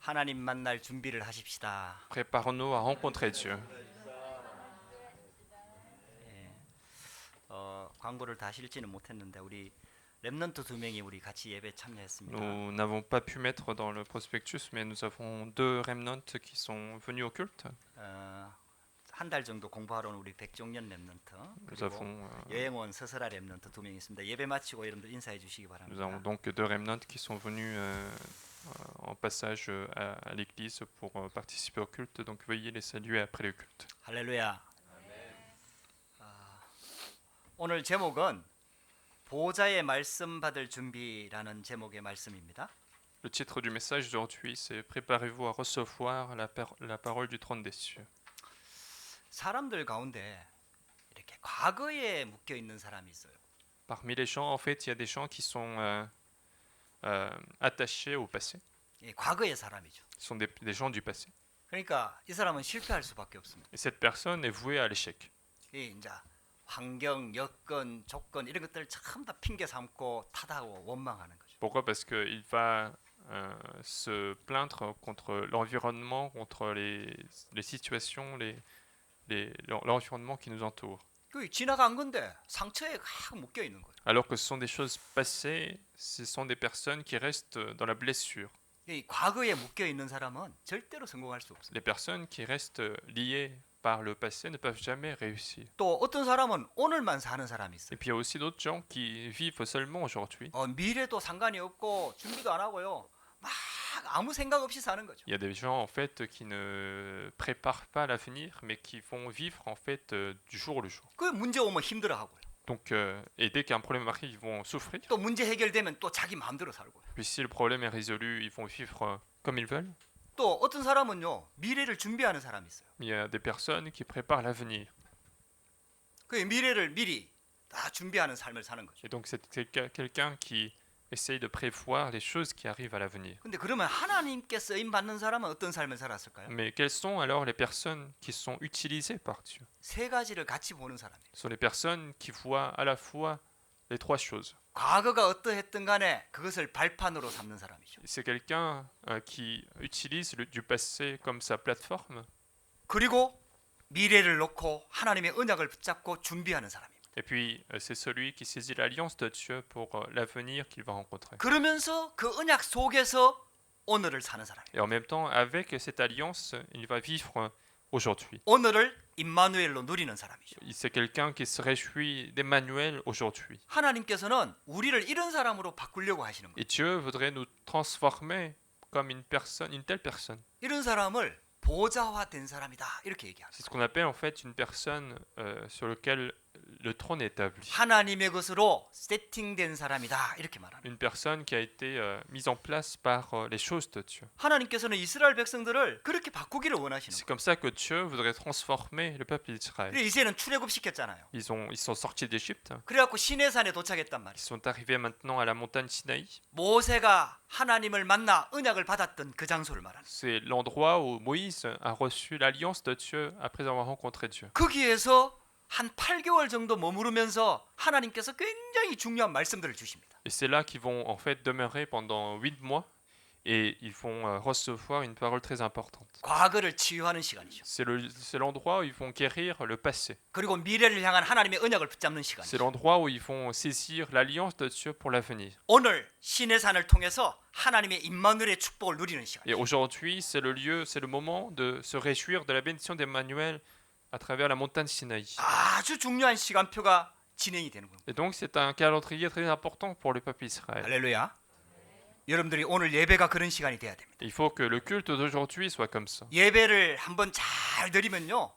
하나님 만날 준비를 하십시다. Préparons-nous à rencontrer Dieu. 광고를 다 실지는 못했는데 우리 렘넌트 2명이 우리 같이 예배 참여했습니다. Nous n'avons pas pu mettre dans le prospectus, mais nous avons 2 remnants qui sont venus au culte. 한 달 정도 공부하러 온 우리 백종년 렘넌트 Nous 그리고 avons, 여행 온 서설아 렘넌트 2명 있습니다. 예배 마치고 여러분들 인사해 주시기 nous 바랍니다. avons donc 2 remnants qui sont venus en passage à l'église pour participer au culte. Donc veuillez les saluer après le culte. 할렐루야. 오늘 제목은 보좌의 말씀 받을 준비라는 제목의 말씀입니다. Le titre du message d'aujourd'hui, c'est Préparez-vous à recevoir la parole du trône des cieux. 사람들 가운데 이렇게 과거에 묶여 있는 사람이 있어요. Parmi les gens, en fait, il y a des gens qui sont attachés au passé. 예, 과거의 사람이죠. Ce sont des gens du passé. 그러니까 이 사람은 실패할 수밖에 없습니다. Et cette personne est vouée à l'échec. 이 이제 환경, 여건, 조건 이런 것들을 전부 다 핑계 삼고 탓하고 원망하는 거죠. Pourquoi? Parce qu'il va se plaindre contre l'environnement, contre les situations, l'environnement qui nous entoure. 그 지나간 건데 상처에 확 묶여 있는 거예요. Alors que ce sont des choses passées, ce sont des personnes qui restent dans la blessure. 이 과거에 묶여 있는 사람은 절대로 성공할 수 없어요. Les personnes qui restent liées par le passé ne peuvent jamais réussir. 또 어떤 사람은 오늘만 사는 사람이 있어요. Et puis il y a aussi d'autres gens qui vivent seulement aujourd'hui. 미래도 상관이 없고 준비도 안 하고요. 막 아무 생각 없이 사는 거죠. Il y a des gens en fait qui ne préparent pas l'avenir, mais qui vont vivre en fait du jour au jour. 그 문제 오면 힘들어하고요. Donc, et dès qu'un problème arrive, ils vont souffrir. 또 문제 해결되면 또 자기 마음대로 살고요. Puis si le problème est résolu, ils vont vivre comme ils veulent. 또 어떤 사람은요 미래를 준비하는 사람이 있어요. Il y a des personnes qui préparent l'avenir. 그 미래를 미리 다 준비하는 삶을 사는 거죠. Et donc c'est quelqu'un qui essaye de prévoir les choses qui arrivent à l'avenir. 근데 그러면 하나님께 쓰임 받는 사람은 어떤 삶을 살았을까요? Mais quelles sont alors les personnes qui sont utilisées par Dieu? 세 가지를 같이 보는 사람이에요. Ce sont les personnes qui voient à la fois les 3 choses. 과거가 어떠했든 간에 그것을 발판으로 삼는 사람이죠. C'est quelqu'un qui utilise du passé comme sa plateforme. 그리고 미래를 놓고 하나님의 언약을 붙잡고 준비하는 사람입니다. Et puis c'est celui qui saisit l'alliance de Dieu pour l'avenir qu'il va rencontrer. 그러면서 그 언약 속에서 오늘을 사는 사람이에요. Et en même temps, avec cette alliance, il va vivre aujourd'hui. 오늘을 임마누엘로 누리는 사람이죠. C'est quelqu'un qui se réjouit d'Emmanuel aujourd'hui. 하나님께서는 우리를 이런 사람으로 바꾸려고 하시는 거예요. Et Dieu voudrait nous transformer comme une telle personne. 이런 사람을 보좌화된 사람이다 이렇게 얘기합니다. C'est ce qu'on appelle en fait une personne sur laquelle le trône est établi. 하나님의 것으로 세팅된 사람이다 이렇게 말합니다. Une personne qui a été mise en place par les choses de Dieu. 하나님께서는 이스라엘 백성들을 그렇게 바꾸기를 원하시는 C'est 거예요. comme ça que Dieu voudrait transformer le peuple d'Israël. 이제는 출애굽시켰잖아요. Ils sont sortis d'Égypte. 그래갖고 시내산에 도착했단 Ils 말이에요. sont arrivés maintenant à la montagne Sinaï. 모세가 하나님을 만나 언약을 받았던 그 장소를 말하는 거예요. C'est l'endroit où Moïse a reçu l'alliance de Dieu après avoir rencontré Dieu. 거기에서 한 8개월 정도 머무르면서 하나님께서 굉장히 중요한 말씀들을 주십니다. Et c'est là qu'ils vont en fait demeurer pendant 8 mois et ils vont recevoir une parole très importante. 과거를 치유하는 시간이죠. C'est l'endroit où ils vont guérir le passé. 그리고 미래를 향한 하나님의 언약을 붙잡는 C'est 시간이죠. l'endroit où ils vont saisir l'alliance de Dieu pour l'avenir. 오늘 시내산을 통해서 하나님의 임마누엘의 축복을 누리는 Et 시간이죠. aujourd'hui, c'est le moment de se réjouir de la bénédiction d'Emmanuel à travers la montagne Sinaï. 아주 중요한 시간표가 진행이 되는 겁니다. Et donc c'est un calendrier très important pour le peuple d'Israël. 할렐루야. 여러분들이 오늘 예배가 그런 시간이 돼야 됩니다. Il faut que le culte d'aujourd'hui soit comme ça. 예배를 한번 잘 드리면요.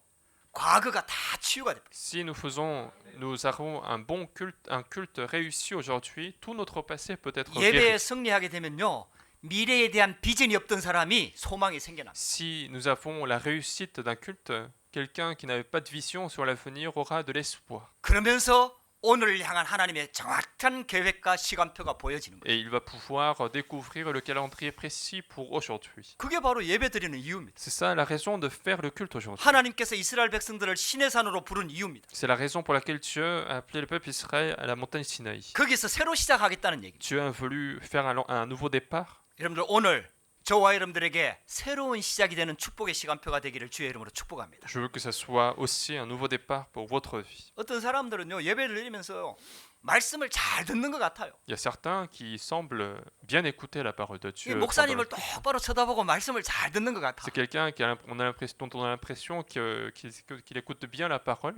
과거가 다 치유가 됩니다. Si nous avons un bon culte, un culte réussi aujourd'hui, tout notre passé peut être 예배에 guéri. 승리하게 되면요. 미래에 대한 비전이 없던 사람이 소망이 생겨납니다. Si nous avons la réussite d'un culte, quelqu'un qui n'avait pas de vision sur l'avenir aura de l'espoir. 그러면서 오늘을 향한 하나님의 정확한 계획과 시간표가 보여지는 거예요. Et il va pouvoir découvrir le calendrier précis pour aujourd'hui. 그게 바로 예배 드리는 이유입니다. C'est ça la raison de faire le culte aujourd'hui. 하나님께서 이스라엘 백성들을 시내산으로 부른 이유입니다. C'est la raison pour laquelle Dieu a appelé le peuple Israël à la montagne Sinaï. 거기서 새로 시작하겠다는 얘기죠. Dieu a voulu faire un nouveau départ. 여러분들 오늘 저와 여러분들에게 새로운 시작이 되는 축복의 시간표가 되기를 주의 이름으로 축복합니다. Je veux que ça soit aussi un nouveau départ pour votre vie. 어떤 사람들은요, 예배를 드리면서요, 말씀을 잘 듣는 것 같아요. Il y a certains qui semblent bien écouter la parole de 이 Dieu. 목사님을 똑바로 쳐다보고 말씀을 잘 듣는 것 같아. C'est quelqu'un qui dont on a l'impression qu'il écoute bien la parole,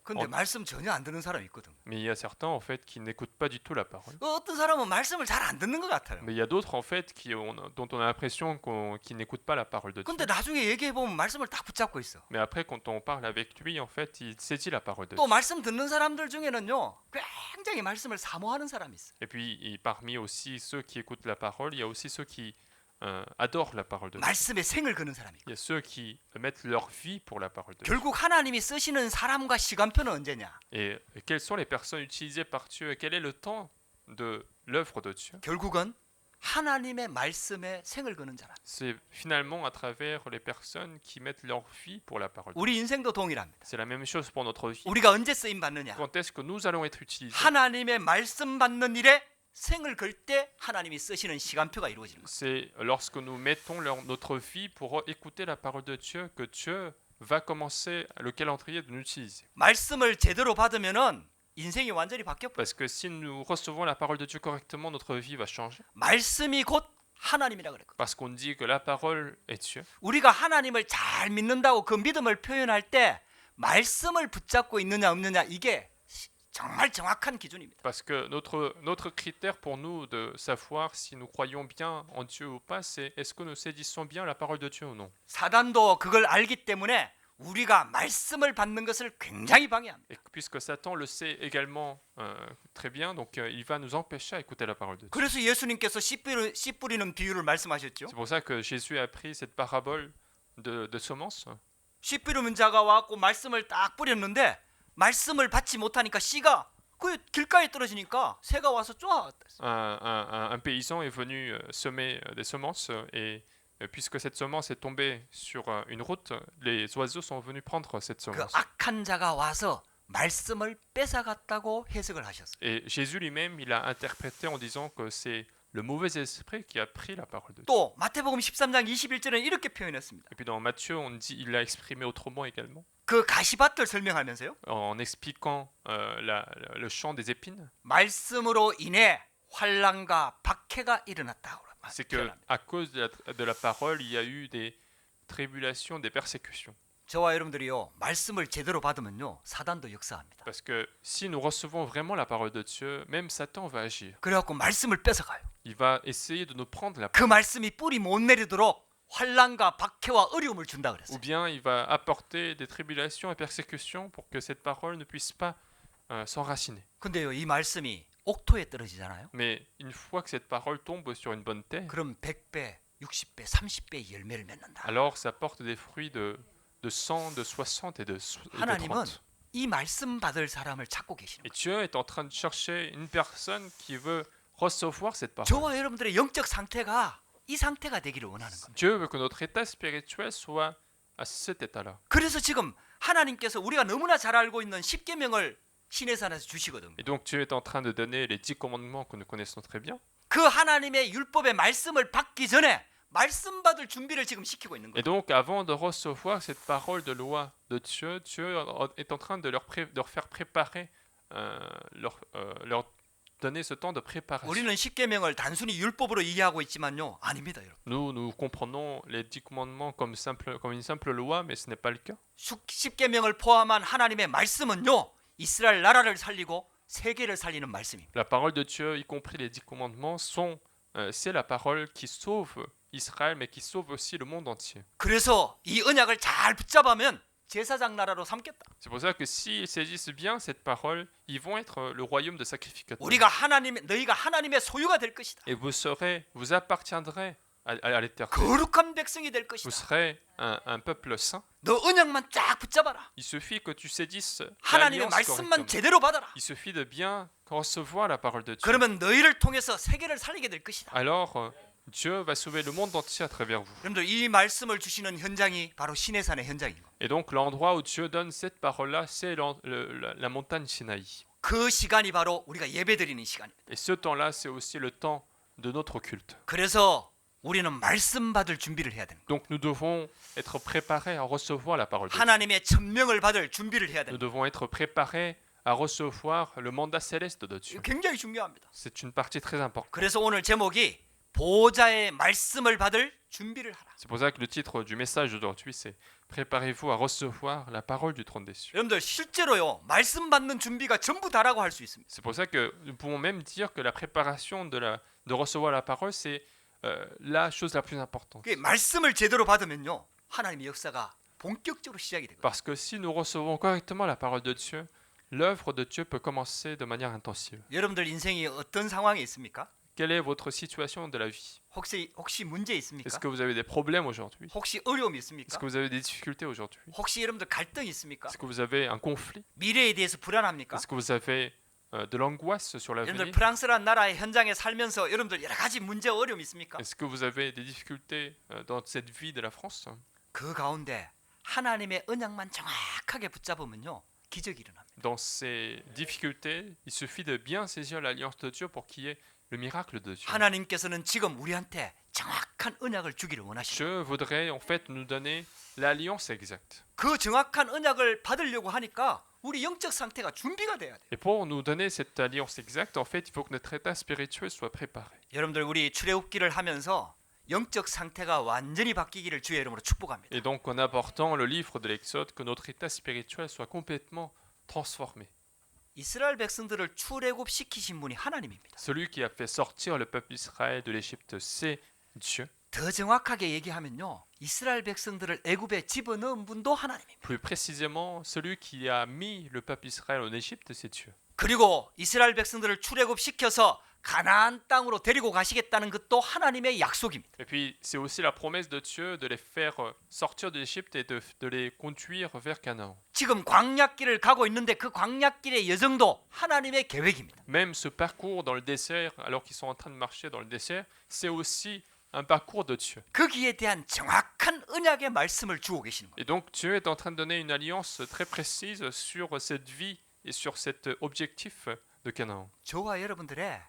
근데 말씀 전혀 안 듣는 사람이 있거든. mais il y a certains en fait qui n'écoutent pas du tout la parole. 어떤 사람은 말씀을 잘 안 듣는 것 같아요. Mais il y a d'autres en fait dont on a l'impression qu'ils n'écoutent pas la parole de Dieu. 근데 나중에 얘기해 보면 말씀을 딱 붙잡고 있어. Mais après quand on parle avec lui, en fait, il saisit la parole de 또 Dieu. 말씀 듣는 사람들 중에는요, 굉장히 말씀을 사모하는 사람이 있어. Et puis parmi aussi ceux qui écoutent la parole, il y a aussi ceux qui adorent la parole de Dieu. 말씀에 생을 거는 사람이 있고. Il y a ceux qui mettent leur vie pour la parole de Dieu. 결국 하나님이 쓰시는 사람과 시간표는 언제냐? Et quelles sont les personnes utilisées par Dieu et quel est le temps de l'œuvre de Dieu? 결국은 하나님의 말씀에 생을 거는 자라. C'est finalement à travers les personnes qui mettent leur vie pour la parole de Dieu. 우리 인생도 동일합니다. C'est la même chose pour notre vie. 우리가 언제 쓰임 받느냐? Quand est-ce que nous allons être utilisés? 하나님의 말씀 받는 일에 생을 걸 때 하나님이 쓰시는 시간표가 이루어지는 거예요. C'est lorsque nous mettons notre vie pour écouter la parole de Dieu que Dieu va commencer le calendrier de nous utiliser. 말씀을 제대로 받으면은 인생이 완전히 바뀌어. Parce que si nous recevons la parole de Dieu correctement, notre vie va changer. 말씀이 곧 하나님이라 그랬거든. Parce qu'on dit que la parole est Dieu. 우리가 하나님을 잘 믿는다고 그 믿음을 표현할 때 말씀을 붙잡고 있느냐 없느냐 이게 정말 정확한 기준입니다. Parce que notre critère pour nous de savoir si nous croyons bien en Dieu ou pas, c'est est-ce que nous saisissons bien la parole de Dieu ou non. 사단도 그걸 알기 때문에 우리가 말씀을 받는 것을 굉장히 방해합니다. Et puisque Satan le sait également très bien, donc il va nous empêcher à écouter la parole de Dieu. 그래서 예수님께서 씨 뿌리는 비유를 말씀하셨죠. C'est pour ça que Jésus a pris cette parabole de semences. 씨 뿌리는 자가 와갖고 말씀을 딱 뿌렸는데 말씀을 받지 못하니까 씨가 그 길가에 떨어지니까 새가 와서 쪼아왔다. Un paysan est venu semer des semences et puisque cette semence est tombée sur une route, les oiseaux sont venus prendre cette 그 semence. 악한 자가 와서 말씀을 뺏어갔다고 해석을 하셨어요. Et Jésus lui-même, il a interprété en disant que c'est le mauvais esprit qui a pris la parole de Dieu. 또 마태복음 13장 21절에 이렇게 표현했습니다. Et puis dans Matthieu, on dit, il l'a exprimé autrement également, 그 가시밭을 설명하면서요. en expliquant le champ des épines. 말씀으로 인해 환난과 박해가 일어났다고 C'est que à cause de la parole, il y a eu des tribulations, des persécutions. 저와 여러분들이요 말씀을 제대로 받으면요 사단도 역사합니다. Parce que si nous recevons vraiment la parole de Dieu, même Satan va agir. 그래갖고 말씀을 뺏어가요. Il va essayer de nous prendre la 그 parole. 말씀이 뿌리 못 내리도록 환난과 박해와 어려움을 준다 Ou 그랬어요. bien il va apporter des tribulations et persécutions pour que cette parole ne puisse pas s'enraciner. 근데요 이 말씀이 옥토에 떨어지잖아요. Mais une fois que cette parole tombe sur une bonne terre, 그럼 100배, 60배, 30배의 열매를 맺는다. alors ça porte des fruits de 100, de 60 et de 30. 하나님은 이 말씀 받을 사람을 찾고 계시는 Et 거예요. Dieu est en train de chercher une personne qui veut recevoir cette parole. 저와 여러분들의 영적 상태가 이 상태가 되기를 원하는 겁니다. Dieu veut que notre état spirituel soit à cet état-là. 그래서 지금 하나님께서 우리가 너무나 잘 알고 있는 십계명을 시내산에서 주시거든요. Et donc Dieu est en train de donner les 10 commandements que nous connaissons très bien. 그 하나님의 율법의 말씀을 받기 전에 말씀 받을 준비를 지금 시키고 있는 Et 거예요. donc avant de recevoir cette parole de loi de Dieu, Dieu est en train de leur faire préparer, leur donner ce temps de préparation. 우리는 십계명을 단순히 율법으로 이해하고 있지만요. 아닙니다, 여러분. Nous comprenons les 10 commandements comme une simple loi, mais ce n'est pas le cas. 십계명을 포함한 하나님의 말씀은요. 이스라엘 나라를 살리고 세계를 살리는 말씀입니다. La parole de Dieu, y compris les 10 commandements, c'est la parole qui sauve Israël, mais qui sauve aussi le monde entier. 그래서 이 언약을 잘 붙잡으면 제사장 나라로 삼겠다. C'est pour ça que s'ils saisissent bien cette parole, ils vont être le royaume de sacrificateurs. 너희가 하나님의 소유가 될 것이다. Et vous appartiendrez à l'éternel. 거룩한 백성이 될 Vous 것이다. serez un peuple saint. 너 언약만 쫙 붙잡아라. Il suffit que tu saisisses 하나님의 l'alliance 말씀만 correctement. 제대로 받아라. Il suffit de bien recevoir la parole de Dieu. 그러면 너희를 통해서 세계를 살리게 될 것이다. Alors, Dieu va sauver le monde entier à travers vous. 여러분들 이 말씀을 주시는 현장이 바로 시내산의 현장인 거예요. Et donc, l'endroit où Dieu donne cette parole-là, c'est la montagne Sinaï. 그 시간이 바로 우리가 예배드리는 시간입니다. Et ce temps-là, c'est aussi le temps de notre culte. 그래서 우리는 말씀 받을 준비를 해야 됩니다. Donc nous devons être préparés à recevoir la parole de Dieu. 하나님의 천명을 받을 준비를 해야 Nous 됩니다. devons être préparés à recevoir le mandat céleste de 이거 Dieu. 굉장히 중요합니다. C'est une partie très importante. 그래서 오늘 제목이 보호자의 말씀을 받을 준비를 하라. C'est pour ça que le titre du message d'aujourd'hui, c'est Préparez-vous à recevoir la parole du trône des cieux. 여러분들 실제로요 말씀 받는 준비가 전부 다라고 할 수 있습니다. C'est pour ça que nous pouvons même dire que la préparation de recevoir la parole, c'est la chose la plus importante. 그 말씀을 제대로 받으면요 하나님의 역사가 본격적으로 시작이 되거든요. Parce que si nous recevons correctement la parole de Dieu, l'œuvre de Dieu peut commencer de manière intensive. 여러분들 인생이 어떤 상황에 있습니까? Quelle est votre situation de la vie? 혹시 문제 있습니까? Est-ce que vous avez des problèmes aujourd'hui? 혹시 어려움이 Est-ce 있습니까? que vous avez des difficultés aujourd'hui? 혹시 여러분들 갈등이 있습니까? Est-ce que vous avez un conflit? 미래에 대해서 불안합니까? Est-ce que vous avez de l'angoisse sur 여러분들 l'avenir? 프랑스라는 나라의 현장에 살면서 여러분들 여러 가지 문제 어려움이 있습니까? Est-ce que vous avez des difficultés dans cette vie de la France? 그 가운데 하나님의 언약만 정확하게 붙잡으면요 기적이 일어납니다. Dans ces difficultés, il suffit de bien saisir l'alliance de Dieu pour qu'il y ait le miracle de Dieu. 하나님께서는 지금 우리한테 정확한 언약을 주기를 원하시죠. Dieu voudrait en fait nous donner l'alliance exacte. 그 정확한 언약을 받으려고 하니까 우리 영적 상태가 준비가 돼야 돼요. Et pour nous donner cette alliance exacte, en fait, il faut que notre état spirituel soit préparé. 여러분들 우리 출애굽기를 하면서 영적 상태가 완전히 바뀌기를 주의 이름으로 축복합니다. Et donc en apportant le livre de l'Exode, que notre état spirituel soit complètement transformé. 이스라엘 백성들을 출애굽 시키신 분이 하나님입니다. Celui qui a fait sortir le peuple d'Israël de l'Égypte, c'est Dieu. 더 정확하게 얘기하면요. 이스라엘 백성들을 애굽에 집어넣은 분도 하나님입니다. Plus précisément, celui qui a mis le peuple d'Israël en Égypte, c'est Dieu. 그리고 이스라엘 백성들을 출애굽 시켜서 가나안 땅으로 데리고 가시겠다는 것도 하나님의 약속입니다. Et puis, c'est aussi la promesse de Dieu de les faire sortir de l'Égypte et de les conduire vers Canaan. 지금 광야길을 가고 있는데 그 광야길의 여정도 하나님의 계획입니다. Même ce parcours dans le désert, alors qu'ils sont en train de marcher dans le désert, c'est aussi un parcours de Dieu. 거기에 대한 정확한 언약의 말씀을 주고 계시는 거예요. Et donc, Dieu est en train de donner une alliance très précise sur cette vie et sur cet objectif de Canaan. 저와 여러분들의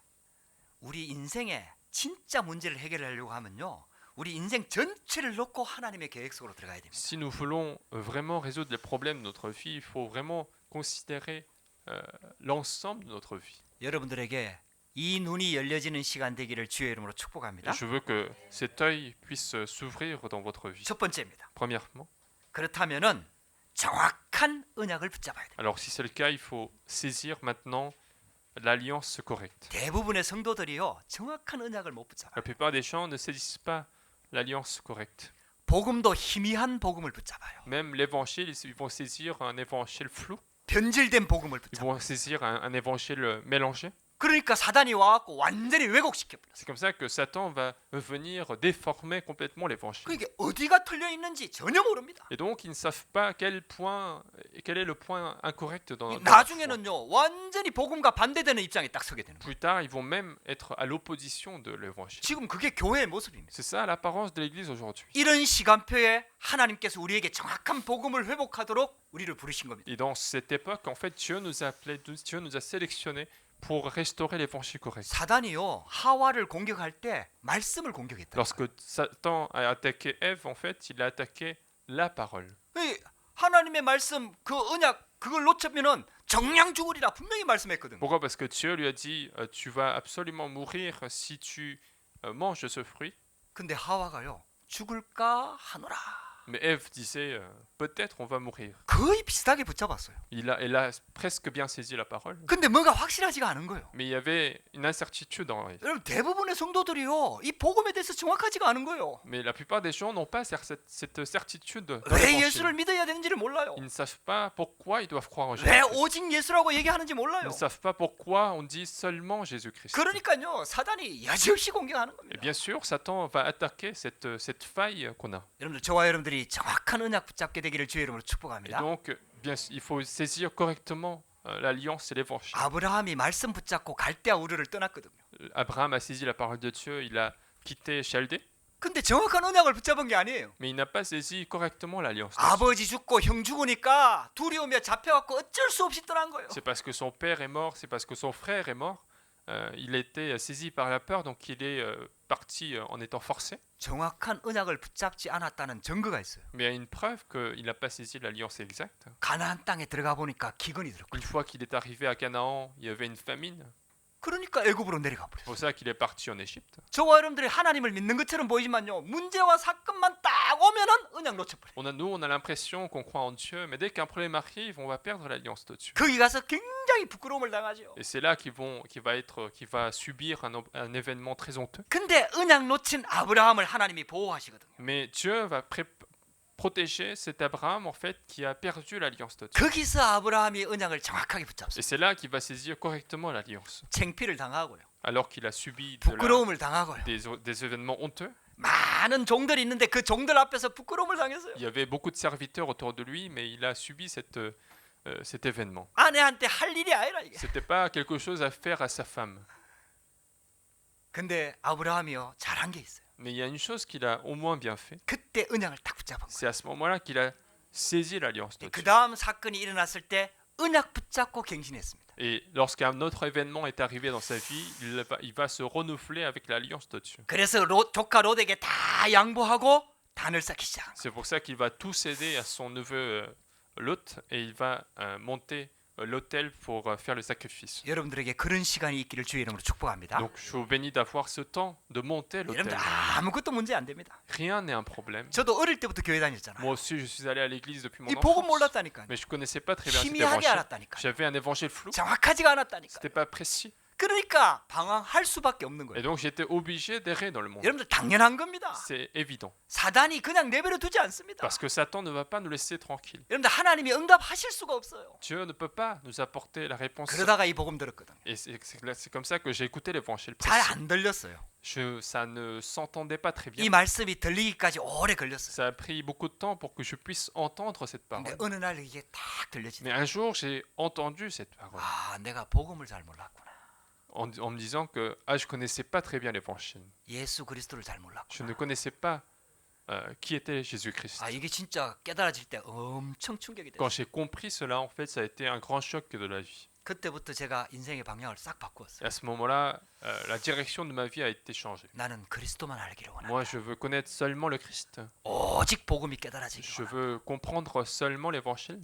우리 인생의 진짜 문제를 해결하려고 하면요. 우리 인생 전체를 놓고 하나님의 계획 속으로 들어가야 됩니다. Si nous voulons vraiment résoudre les problèmes de notre vie, il faut vraiment considérer l'ensemble de notre vie. 여러분들에게 이 눈이 열려지는 시간 되기를 주의 이름으로 Et 축복합니다. je veux que cet œil puisse s'ouvrir dans votre vie. 첫 번째입니다. Premièrement, 그렇다면은 정확한 언약을 붙잡아야 돼요. alors si c'est le cas, il faut saisir maintenant l'alliance correcte. 대부분의 성도들이요. 정확한 언약을 못 붙잡아요. La plupart des gens ne saisissent pas l'alliance correcte. 복음도 희미한 복음을 붙잡아요. Même l'évangile, ils vont saisir un évangile flou, 변질된 복음을 ils 붙잡아요. vont saisir un évangile mélangé. 그러니까 사단이 와갖고 완전히 왜곡시켜 버렸어요. C'est comme ça que Satan va venir déformer complètement l'évangile. 그게 어디가 틀려 있는지 전혀 모릅니다. Et donc, ils ne savent pas quel est le point incorrect dans la foi. 나중에는요 완전히 복음과 반대되는 입장에 딱 서게 되는 거예요. Plus tard, ils vont même être à l'opposition de l'évangile. 지금 그게 교회의 모습입니다. C'est ça l'apparence de l'Église aujourd'hui. 이런 시간표에 하나님께서 우리에게 정확한 복음을 회복하도록 우리를 부르신 겁니다. Et dans cette époque, en fait, Dieu nous a appelés, Dieu nous a sélectionnés pour restaurer l'évangile correct. 사단이요 하와를 공격할 때 말씀을 공격했다. Lorsque Satan a attaqué Ève, en fait, il a attaqué la parole. 하나님의 말씀 그 언약 그걸 놓치면은 정량 죽으리라 분명히 말씀했거든. Pourquoi? Parce que Dieu lui a dit tu vas absolument mourir si tu manges de ce fruit. 근데 하와가요 죽을까 하노라. Mais Ève disait peut-être on va mourir. 거의 비슷하게 붙잡았어요. Elle a presque bien saisi la parole. 근데 뭔가 확실하지가 않은 거예요. Mais il y avait une incertitude en elle. 여러분 대부분의 성도들이요 이 복음에 대해서 정확하지가 않은 거예요. Mais la plupart des gens n'ont pas cette certitude dans 왜 l'évangile. 예수를 믿어야 되는지를 몰라요. Ils ne savent pas pourquoi ils doivent croire en 왜 Jésus-Christ. 오직 예수라고 얘기하는지 Ils 몰라요. ne savent pas pourquoi on dit seulement Jésus-Christ. 그러니까요 사단이 여지없이 공격하는 Et 겁니다. bien sûr, Satan va attaquer cette faille qu'on a. 여러분들 저와 여러분들이 정확한 언약 붙잡게 되기를 주의 이름으로 Et 축복합니다. donc, bien, il faut saisir correctement l'alliance et l'évangile. 아브라함이 말씀 붙잡고 갈대아 우르를 떠났거든요. Abraham a saisi la parole de Dieu, il a quitté Chaldée, 근데 정확한 언약을 붙잡은 게 아니에요. mais il n'a pas saisi correctement l'alliance. 아버지 죽고 형 죽으니까 두려우며 잡혀갖고 어쩔 수 없이 떠난 거예요. C'est parce que son père est mort, c'est parce que son frère est mort. il était saisi par la peur, donc il est parti en étant forcé. 정확한 언약을 붙잡지 않았다는 증거가 있어요. Mais il y a une preuve qu'il n'a pas saisi l'alliance exacte. 가나안 땅에 들어가 보니까 기근이 Une 들었거든요. fois qu'il est arrivé à Canaan, il y avait une famine. 그러니까 애굽으로 내려가 C'est 버렸어요. pour ça qu'il est parti en Égypte. 저와 여러분들이 하나님을 믿는 것처럼 보이지만요, 문제와 사건만 딱 오면은 언약 놓쳐버려요. Nous, on a l'impression qu'on croit en Dieu, mais dès qu'un problème arrive, on va perdre l'alliance de Dieu. 거기 가서 굉장히 부끄러움을 당하죠. Et c'est là qu'il va subir un événement très honteux. 근데 언약 놓친 아브라함을 하나님이 보호하시거든요. Mais Dieu va protéger cet Abraham en fait qui a perdu l'alliance de Dieu. 거기서 아브라함이 언약을 정확하게 Et 붙잡습니다. c'est là qu'il va saisir correctement l'alliance. 창피를 당하고요. Alors qu'il a subi 부끄러움을 당하고요. des événements honteux. 많은 종들이 있는데 그 종들 앞에서 부끄러움을 당했어요. Il y avait beaucoup de serviteurs autour de lui, mais il a subi cet événement. 아내한테 할 일이 아니라 이게. C'était pas quelque chose à faire à sa femme. 근데 아브라함이요, 잘한 게 있어요. Mais il y a une chose qu'il a au moins bien fait. 그때 언약을 딱 붙잡은 거예요. C'est à ce moment-là qu'il a saisi l'alliance de 그 Dieu. 다음 사건이 일어났을 때 언약 붙잡고 갱신했습니다. Et lorsqu'un autre événement est arrivé dans sa vie, il va se renouveler avec l'alliance de Dieu. 그래서 조카 롯에게 다 양보하고 단을 쌓기 시작한 거예요. C'est pour ça qu'il va tout céder à son neveu Lot et il va monter l'autel pour faire le sacrifice. 여러분들에게 그런 시간이 있기를 주의 이름으로 축복합니다. Donc je vous bénis d'avoir ce temps de monter l'autel. 여러분들 아무것도 문제 안 됩니다. Rien n'est un problème. 저도 어릴 때부터 교회 다녔잖아요. Moi aussi, je suis allé à l'église depuis mon 이 복음 enfance, 몰랐다니까요. mais je connaissais pas très bien cet 희미하게 évangile. 알았다니까요. J'avais un évangile flou, 정확하지가 않았다니까요. c'était pas précis. 그러니까 방황할 수밖에 없는 Et 거예요. donc j'étais obligé d'errer dans le monde. 여러분들 당연한 겁니다. C'est évident. 사단이 그냥 내버려 두지 않습니다. Parce que Satan ne va pas nous laisser tranquilles. 여러분들 하나님이 응답하실 수가 없어요. Dieu ne peut pas nous apporter la réponse. 그러다가 이 복음 들었거든요. Et c'est comme ça que j'ai écouté l'évangile 잘 précis. 안 들렸어요. Ça ne s'entendait pas très 이 bien. 말씀이 들리기까지 오래 걸렸어요. Ça a pris beaucoup de temps pour que je puisse entendre cette 근데 parole. 어느 날 이게 딱 들려지네. Mais un jour, j'ai entendu cette parole 아, 내가 복음을 잘 몰랐구나. en me disant que je connaissais pas très bien l'évangile. 예수 그리스도를 잘 Je 몰랐구나. ne connaissais pas qui était Jésus-Christ. 아, 이게 진짜 깨달아질 때 엄청 충격이 Quand 됐어요. j'ai compris cela, en fait, ça a été un grand choc de la vie. 그때부터 제가 인생의 방향을 싹 Et 바꾸었어요. à ce moment-là, la direction de ma vie a été changée. 나는 그리스도만 알기를 원한다. Moi, je veux connaître seulement le Christ. 오직 복음이 깨달아지기 Je 원한다. veux comprendre seulement l'évangile.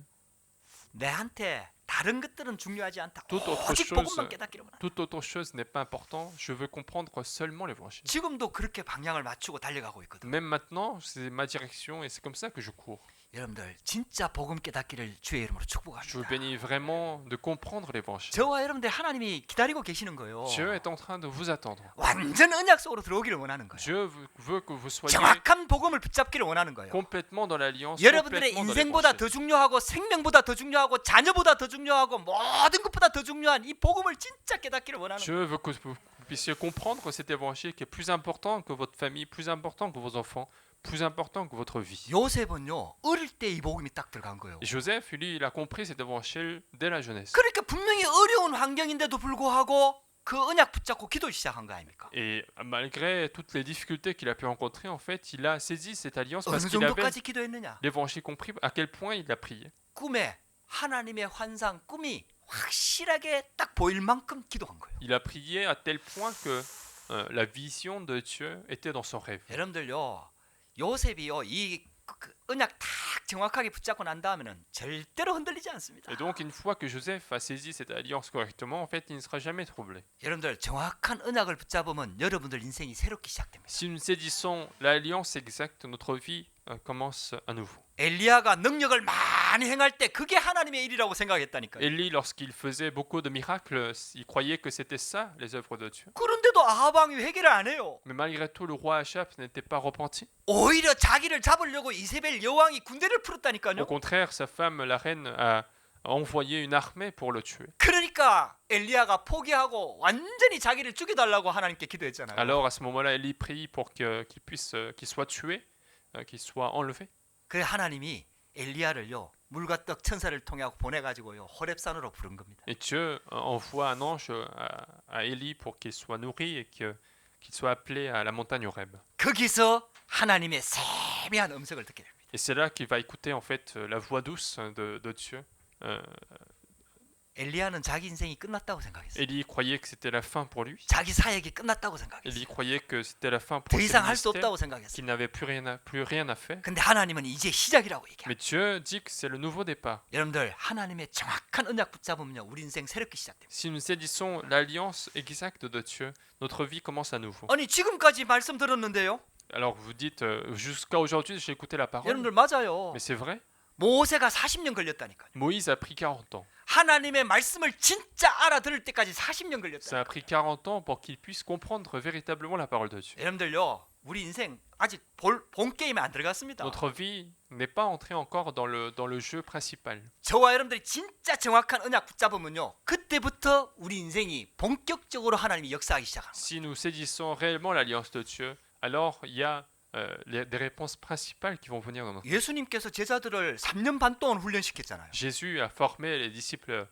내한테 다른 것들은 중요하지 않다. Toute autre 오직 chose, 복음만 깨닫기를 원한다. toute autre chose n'est pas important. Je veux comprendre seulement l'évangile. 지금도 그렇게 방향을 맞추고 달려가고 있거든. Même maintenant, c'est ma direction et c'est comme ça que je cours. 여러분들 진짜 복음 깨닫기를 주의 이름으로 Je vous 축복합니다. bénis vraiment de comprendre l'évangile. 저와 여러분들 하나님이 기다리고 계시는 거예요. Dieu est en train de vous attendre. 완전 언약 속으로 들어오기를 원하는 거예요. Dieu veut que vous soyez 정확한 복음을 붙잡기를 원하는 거예요. complètement dans l'alliance, 여러분들의 complètement dans 인생보다 더 l'évangile. 중요하고 생명보다 더 중요하고 자녀보다 더 중요하고 모든 것보다 더 중요한 이 복음을 진짜 깨닫기를 원하는 거예요. Dieu veut que vous puissiez comprendre cet évangile qui est plus important que votre famille, plus important que vos enfants, plus important que votre vie. 요셉은요 어릴 때 이 복음이 딱 들어간 거예요. Et Joseph, lui, il a compris cet évangile dès la jeunesse. 그러니까 분명히 어려운 환경인데도 불구하고 그 언약 붙잡고 기도 시작한 거 아닙니까? Et malgré toutes les difficultés qu'il a pu rencontrer, en fait, il a saisi cette alliance 어느 parce qu'il avait 정도까지 기도했느냐? l'évangile compris à quel point il a prié. 꿈에 하나님의 환상 꿈이 확실하게 딱 보일 만큼 기도한 거예요. Il a prié à tel point que la vision de Dieu était dans son rêve. 여러분들요 요셉이요 이 언약 딱 정확하게 붙잡고 난 다음에는 절대로 흔들리지 않습니다. Et donc, une fois que Joseph a saisi cette alliance correctement, en fait, il ne sera jamais troublé. 여러분들 정확한 언약을 붙잡으면 여러분들 인생이 새롭게 시작됩니다. Si nous saisissons l'alliance exacte, notre vie commence à nouveau. 엘리야가 능력을 많이 행할 때 그게 하나님의 일이라고 생각했다니까요. Élie, lorsqu'il faisait beaucoup de miracles, il croyait que c'était ça, les œuvres de Dieu. 그런데도 아합 왕이 회개를 안 해요. Mais malgré tout, le roi Achab n'était pas repenti. 오히려 자기를 잡으려고 이세벨 여왕이 군대를 Au 풀었다니까요. contraire, sa femme, la reine, a envoyé une armée pour le tuer. 그러니까 엘리야가 포기하고 완전히 자기를 죽여달라고 하나님께 기도했잖아요. Alors, à ce moment-là, Élie prie pour qu'il soit tué, qu'il soit enlevé. 그래 하나님이 엘리야를요 물과 떡 천사를 통해 보내가지고요 호렙산으로 부른 겁니다. Et Dieu envoie un ange à Élie pour qu'il soit nourri et qu'il soit appelé à la montagne Horeb. 거기서 하나님의 세미한 음성을 듣게 됩니다. Et c'est là qu'il va écouter en fait la voix douce de Dieu 엘리야는 자기 인생이 끝났다고 생각했어요. Élie croyait que c'était la fin pour lui. 자기 사역이 끝났다고 생각했어요. Élie croyait que c'était la fin 더 pour ses 이상 할 수 ministères, 없다고 생각했어요. qu'il n'avait plus rien à faire. 근데 하나님은 이제 시작이라고 얘기해요. Mais Dieu dit que c'est le nouveau départ. 여러분들 하나님의 정확한 언약 붙잡으면요 우리 인생 새롭게 시작됩니다. Si nous saisissons l'alliance exacte de Dieu, notre vie commence à nouveau. 아니 지금까지 말씀 들었는데요. Alors vous dites, jusqu'à aujourd'hui j'ai écouté la parole, 여러분들 맞아요. mais c'est vrai. 모세가 40년 걸렸다니까요. Moïse a pris 40 ans. 하나님의 말씀을 진짜 알아들을 때까지 40년 걸렸다. Ça a pris 40 ans pour qu'il puisse comprendre véritablement la parole de Dieu. 여러분들요 우리 인생 아직 본 게임에 안 들어갔습니다. Notre vie n'est pas entrée encore dans le jeu principal. 저와 여러분들이 진짜 정확한 언약 붙잡으면요 그때부터 우리 인생이 본격적으로 하나님이 역사하기 시작합니다. Si nous saisissons réellement l'alliance de Dieu, alors il y a des réponses principales qui vont venir dans notre vie. 예수님께서 제자들을 3년 반 동안 훈련시켰잖아요. Jésus a formé les disciples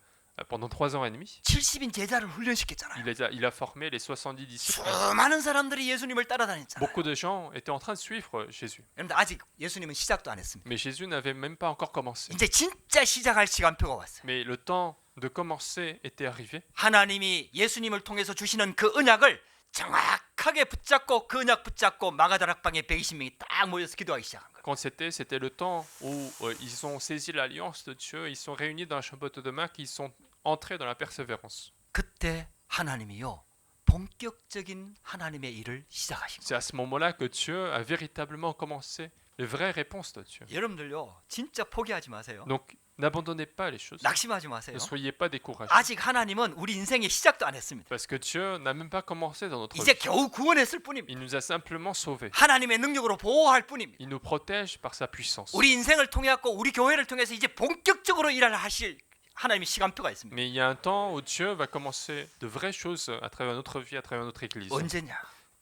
pendant 3 ans et demi. 70인 제자를 훈련시켰잖아요. Il a formé les 70 disciples. 수많은 사람들이 예수님을 따라다녔잖아요. Beaucoup de gens étaient en train de suivre Jésus. 여러분들 아직 예수님은 시작도 안 했습니다. Mais Jésus n'avait même pas encore commencé. 이제 진짜 시작할 시간표가 왔어요. Mais le temps de commencer était arrivé. 하나님이 예수님을 통해서 주시는 그 언약을 정확하게 붙잡고 그 언약 붙잡고 마가다락방에 120명이 딱 모여서 기도하기 시작한 거예요. Quand c'était le temps où ils ont saisi l'alliance de Dieu, ils sont réunis dans un champeau de main, qu'ils sont entrés dans la persévérance. 그때 하나님이요 본격적인 하나님의 일을 시작하신 거예요. C'est à ce moment-là que Dieu a véritablement commencé les vraies réponses de Dieu. 여러분들요 진짜 포기하지 마세요. Donc n'abandonnez pas les choses. 낙심하지 마세요. Ne soyez pas découragés. 아직 하나님은 우리 인생의 시작도 안 했습니다. Parce que Dieu n'a même pas commencé dans notre 이제 vie. 겨우 구원했을 뿐입니다. Il nous a simplement sauvés. 하나님의 능력으로 보호할 뿐입니다. Il nous protège par sa puissance. 우리 인생을 통해 갖고 우리 교회를 통해서 이제 본격적으로 일을 하실 하나님의 시간표가 있습니다. Mais il y a un temps où Dieu va commencer de vraies choses à travers notre vie, à travers notre Église. 언제냐?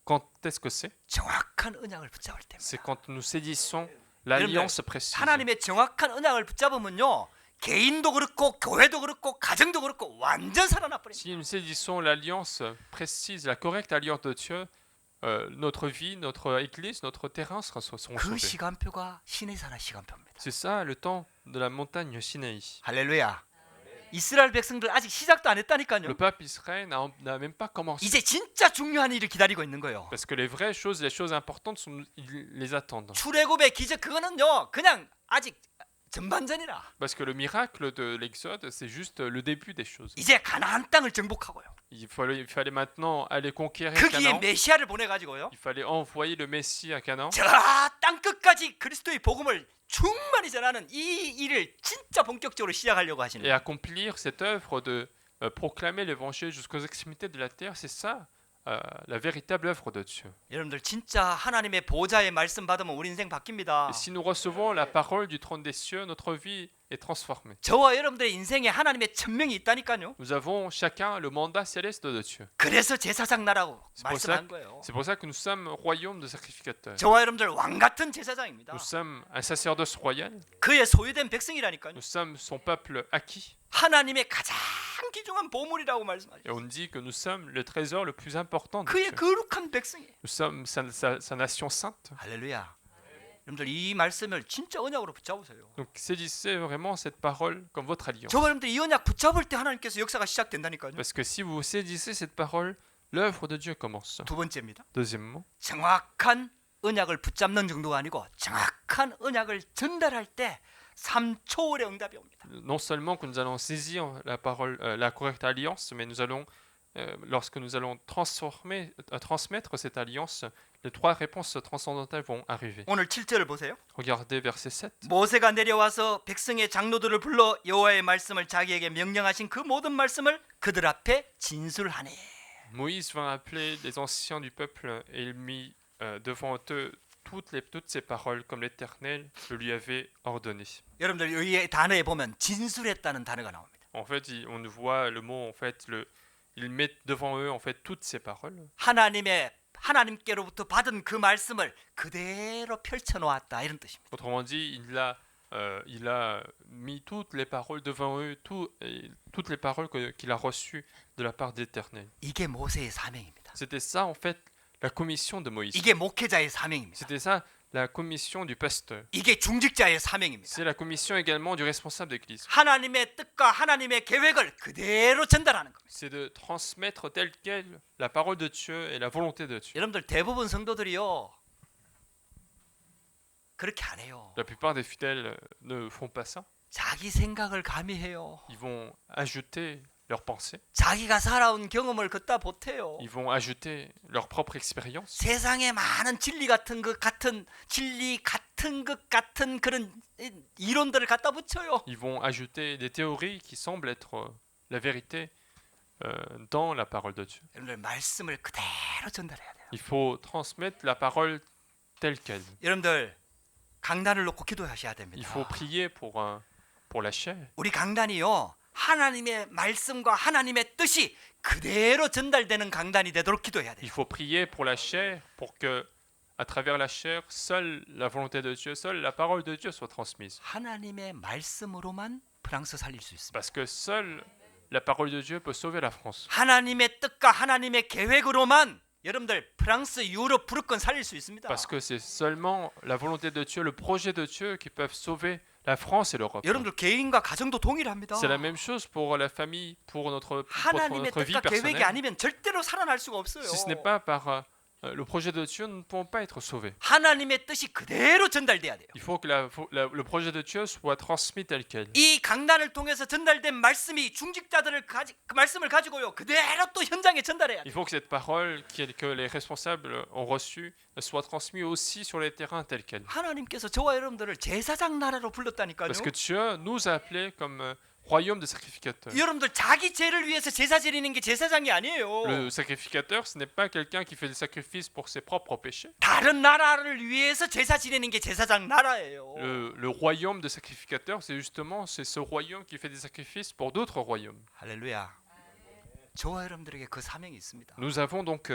Quand est-ce que c'est? 정확한 언약을 붙잡을 때입니다. C'est quand nous saisissons l'alliance précise. 하나님의 정확한 언약을 붙잡으면요 개인도 그렇고 교회도 그렇고 가정도 그렇고 완전 살아나 버립니다. Si nous saisissons l'alliance précise, la correcte alliance de Dieu, notre vie, notre Église, notre terrain seront 그 sauvés. 시간표가 시내산의 시간표입니다. C'est ça le temps de la montagne Sinaï. 할렐루야. 이스라엘 백성들 아직 시작도 안 했다니까요. Le peuple Israël n'a même pas commencé. 이제 진짜 중요한 일을 기다리고 있는 거예요. Parce que les vraies choses, les choses importantes, ils les attendent. 출애굽의 기적 그거는요 그냥 아직 전반전이라. Parce que le miracle de l'Exode, c'est juste le début des choses. 이제 가나안 땅을 정복하고요. Il fallait maintenant aller conquérir 거기에 Canaan. 메시아를 보내가지고요. Il fallait envoyer le Messie à Canaan. 저 땅 끝까지 그리스도의 복음을 충만히 전하는 이 일을 진짜 본격적으로 시작하려고 하시는 Et 거예요. accomplir cette œuvre de proclamer l'évangile jusqu'aux extrémités de la terre, c'est ça la véritable œuvre de Dieu. 여러분들 진짜 하나님의 보좌의 말씀 받으면 우리 인생 바뀝니다. Et si nous recevons la parole du trône des cieux, notre vie est transformée. 저와 여러분들의 인생에 하나님의 천명이 있다니까요. Nous avons chacun le mandat céleste de Dieu. 그래서 제사장 나라고 말씀한 C'est 거예요. pour ça que nous sommes royaume de sacrificateurs. 저와 여러분들 왕 같은 제사장입니다. Nous sommes un sacerdoce royal. 그의 소유된 백성이라니까요. Nous sommes son peuple acquis. 하나님의 가장 귀중한 보물이라고 말씀하죠. Et on dit que nous sommes le trésor le plus important de 그의 Dieu. 거룩한 백성이에요. Nous sommes sa nation sainte. 할렐루야. 여러분들 이 말씀을 진짜 언약으로 붙잡으세요. Donc saisissez vraiment cette parole comme votre alliance. 저와 여러분들 이 언약 붙잡을 때 하나님께서 역사가 시작된다니까요. Parce que si vous saisissez cette parole, l'œuvre de Dieu commence. 두 번째입니다. Deuxièmement, 정확한 언약을 붙잡는 정도가 아니고 정확한 언약을 전달할 때 3초월의 응답이 옵니다. non seulement que nous allons saisir la parole, la correcte alliance, mais nous allons, lorsque nous allons transmettre cette alliance, les 3 réponses transcendantales vont arriver. 오늘 7절을 보세요. Regardez verset 7. 모세가 내려와서 백성의 장로들을 불러 여호와의 말씀을 자기에게 명령하신 그 모든 말씀을 그들 앞에 진술하니. Moïse vint appeler les anciens du peuple et il mit devant eux toutes ces paroles comme l'Éternel le lui avait ordonné. 여러분들 여기 단어에 보면 진술했다는 단어가 나옵니다. En fait, on voit le mot, en fait, il met devant eux en fait toutes ces paroles. 하나님께로부터 받은 그 말씀을 그대로 펼쳐 놓았다 이런 뜻입니다. Autrement dit, il a mis toutes les paroles devant eux, toutes les paroles qu'il a reçues de la part d'Éternel. 이게 모세의 사명입니다. C'était ça en fait la commission de Moïse. 이게 목회자의 사명입니다. C'était ça la commission du pasteur. 이게 중직자의 사명입니다. C'est la commission également du responsable d'église. 하나님의 뜻과 하나님의 계획을 그대로 전달하는 겁니다. C'est de transmettre tel quel la parole de Dieu et la volonté de Dieu. 여러분들 대부분 성도들이요 그렇게 안 해요. La plupart des fidèles ne font pas ça. 자기 생각을 가미해요. Ils vont ajouter leurs pensées. 자기가 살아온 경험을 걷다 보태요. Ils vont ajouter leur propre expérience. 세상에 많은 진리 같은 것 같은 그런 이론들을 갖다 붙여요. Ils vont ajouter des théories qui semblent être la vérité dans la parole de Dieu. 여러분들 말씀을 그대로 전달해야 돼요. Il faut transmettre la parole telle quelle. 여러분들 강단을 놓고 기도하셔야 Il 됩니다. faut prier pour la chair. 우리 강단이요 하나님의 말씀과 하나님의 뜻이 그대로 전달되는 강단이 되도록 기도해야 돼요. Il faut prier pour la chair pour que, à travers la chair, seule la volonté de Dieu, seule la parole de Dieu soit transmise. 하나님의 말씀으로만 프랑스 살릴 수 있습니다. Parce que seule la parole de Dieu peut sauver la France. 하나님의 뜻과 하나님의 계획으로만 여러분들 프랑스, 유럽, 부르권 살릴 수 있습니다. Parce que c'est seulement la volonté de Dieu, le projet de Dieu qui peuvent sauver la France et l'Europe. 여러분들 개인과 가정도 동일합니다. C'est la même chose pour la famille, pour notre 하나님의 vie 뜻과 계획이 personnelle. 아니면 절대로 살아날 수가 없어요. Si ce n'est pas par le projet de Dieu, nous ne pouvons pas être sauvés. 하나님의 뜻이 그대로 전달돼야 돼요. Il faut que le projet de Dieu soit transmis tel quel. 이 강단을 통해서 전달된 말씀이 중직자들을 그 말씀을 가지고요 그대로 또 현장에 전달해야 Il 돼요. faut que cette parole que les responsables ont reçue soit transmise aussi sur les terrains tel quel. 하나님께서 저와 여러분들을 제사장 나라로 불렀다니까요. Parce que Dieu nous a appelés comme royaume de sacrificateurs. 여러분들 자기 죄를 위해서 제사 지내는 게 제사장이 아니에요. Le sacrificateur, ce n'est pas quelqu'un qui fait des sacrifices pour ses propres péchés. 다른 나라를 위해서 제사 지내는 게 제사장 나라예요. Le royaume de sacrificateurs, c'est justement ce royaume qui fait des sacrifices pour d'autres royaumes. 할렐루야. 저와 여러분들에게 그 사명이 있습니다. Nous avons donc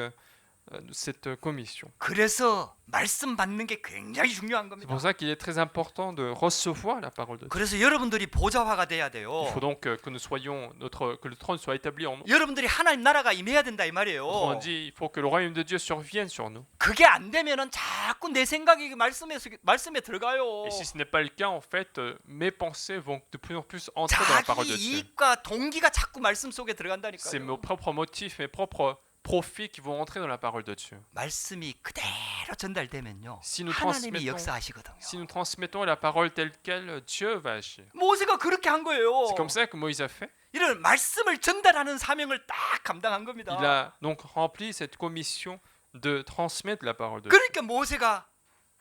cette commission. 그래서 말씀 받는 게 굉장히 중요한 C'est 겁니다. pour ça qu'il est très important de recevoir la parole de Dieu. 그래서 여러분들이 보좌화가 돼야 돼요. Il faut donc que nous soyons que le trône soit établi en nous. 여러분들이 하나님 나라가 임해야 된다 이 말이에요. Autrement dit, il faut que le royaume de Dieu survienne sur nous. 그게 안 되면은 자꾸 내 생각이 말씀에 들어가요. Et si ce n'est pas le cas, en fait, mes pensées vont de plus en plus entrer dans la parole 자기 de Dieu. 이익과 동기가 자꾸 말씀 속에 C'est 들어간다니까요. mes propres motifs, mes propres profits qui vont entrer dans la parole de Dieu. 말씀이 그대로 전달되면요. Si nous 하나님이 transmettons, 역사하시거든요. si nous transmettons la parole telle quelle, Dieu va agir. 모세가 그렇게 한 거예요. C'est comme ça que Moïse a fait. 이런 말씀을 전달하는 사명을 딱 감당한 겁니다. Il a donc rempli cette commission de transmettre la parole de Dieu. 그러니까 모세가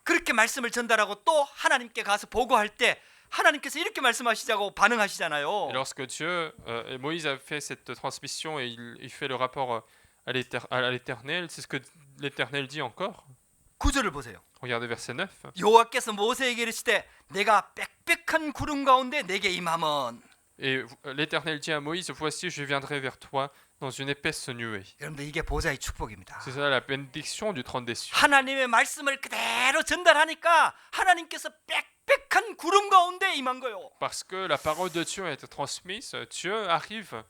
그렇게 말씀을 전달하고 또 하나님께 가서 보고할 때 하나님께서 이렇게 말씀하시자고 반응하시잖아요. Et lorsque Dieu et Moïse a fait cette transmission et il fait le rapport à l'Éternel, c'est ce que l'Éternel dit encore. 9절을 보세요. Regardez verset 9. 여호와께서 모세에게 이르시되 내가 빽빽한 구름 가운데 내게 임함은. Et l'Éternel dit à Moïse, voici je viendrai vers toi dans une épaisse nuée. 여러분들 이게 보좌의 축복입니다. C'est ça la bénédiction du trône des cieux. 하나님의 말씀을 그대로 전달하니까 하나님께서 빽빽한 구름 가운데 임한 거예요. Parce que la parole de Dieu a été transmise, Dieu arrive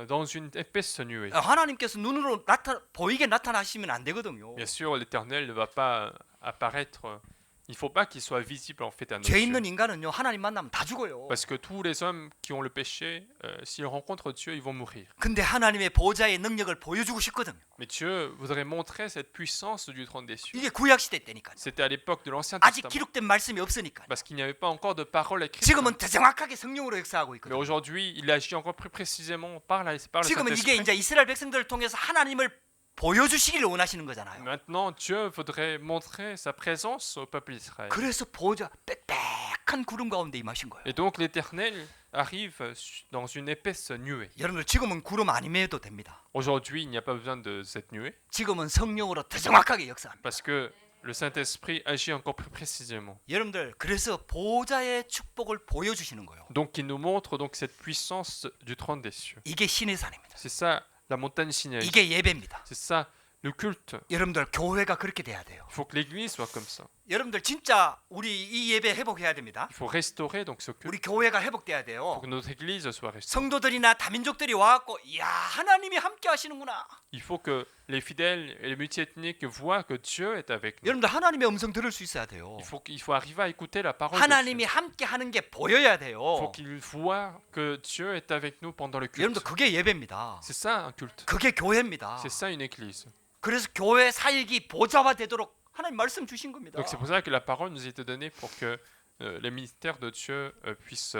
dans une épaisse nuée. 하나님께서 눈으로 보이게 나타나시면 안 되거든요. Bien sûr, l'Éternel ne va pas apparaître. Il ne faut pas qu'il soit visible en fait à nos 죄 yeux. 있는 인간은요 하나님 만나면 다 죽어요. Parce que tous les hommes qui ont le péché, s'ils rencontrent Dieu, ils vont mourir. 근데 하나님의 보좌의 능력을 보여주고 싶거든요. Mais Dieu voudrait montrer cette puissance du trône des cieux. 이게 구약 시대 때니까요. C'était à l'époque de l'Ancien 아직 Testament. 기록된 말씀이 없으니까. Parce qu'il n'y avait pas encore de parole écrite. 지금은 더 정확하게 성령으로 역사하고 Mais 있거든요. aujourd'hui, il agit encore plus précisément par le 지금은 이게 Saint-Esprit. 이제 이스라엘 백성들을 통해서 하나님을 보여주시기를 원하시는 거잖아요. Maintenant, Dieu voudrait montrer sa présence au peuple d'Israël. 그래서 보좌 빽빽한 구름 가운데 임하신 거예요. Et donc l'Éternel arrive dans une épaisse nuée. 여러분들 지금은 구름 안 임해도 됩니다. Aujourd'hui, il n'y a pas besoin de cette nuée. 지금은 성령으로 더 정확하게 역사합니다. Parce que le Saint-Esprit agit encore plus précisément. 여러분들 그래서 보좌의 축복을 보여주시는 거예요. Donc il nous montre donc cette puissance du trône des cieux. 이게 신의 산입니다. C'est ça la montagne Sinaï. 이게 예배입니다. C'est ça le culte. 여러분들 교회가 그렇게 돼야 돼요. Il faut que l'Église soit comme ça. 여러분들 진짜 우리 이 예배 회복해야 됩니다. Il faut restaurer donc ce culte. 우리 교회가 회복돼야 Il 돼요. faut que notre église soit restaurée. 성도들이나 다민족들이 와갖고 야 하나님이 함께 하시는구나. Il faut que les fidèles et les multiethniques voient que Dieu est avec nous. 여러분들 하나님의 음성 들을 수 있어야 돼요. Il faut arriver à écouter la parole de 하나님이 Dieu. 함께 하는 게 보여야 Il 돼요. faut qu'ils voient que Dieu est avec nous pendant le culte. 여러분들 그게 예배입니다. C'est ça un culte. 그게 교회입니다. C'est ça une église. 그래서 교회 사역이 보좌화되도록 하나님 말씀 주신 겁니다. Donc c'est pour ça que la parole nous a été donnée pour que les ministères de Dieu puissent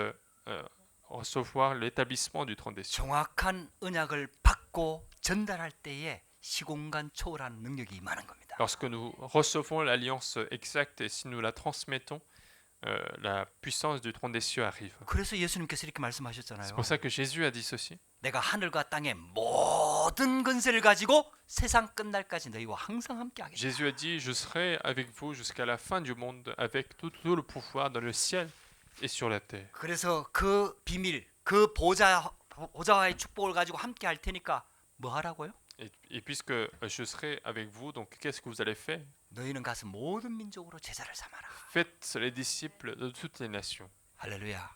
recevoir l'établissement du trône des cieux. 정확한 언약을 받고 전달할 때에 시공간 초월하는 능력이 임하는 겁니다. Lorsque nous recevons l'alliance exacte et si nous la transmettons, la puissance du trône des cieux arrive. 그래서 예수님께서 이렇게 C'est 말씀하셨잖아요. pour ça que Jésus a dit ceci. 내가 하늘과 땅의 모든 권세를 가지고 세상 끝날까지 너희와 항상 함께 하겠다. Jésus a dit, je serai avec vous jusqu'à la fin du monde, avec tout le pouvoir dans le ciel et sur la terre. 그래서 그 비밀, 그 보좌와의 축복을 가지고 함께 할 테니까 뭐 하라고요? Et puisque je serai avec vous, donc qu'est-ce que vous allez faire? 너희는 가서 모든 민족으로 제자를 삼아라. Faites les disciples de toutes les nations. 할렐루야.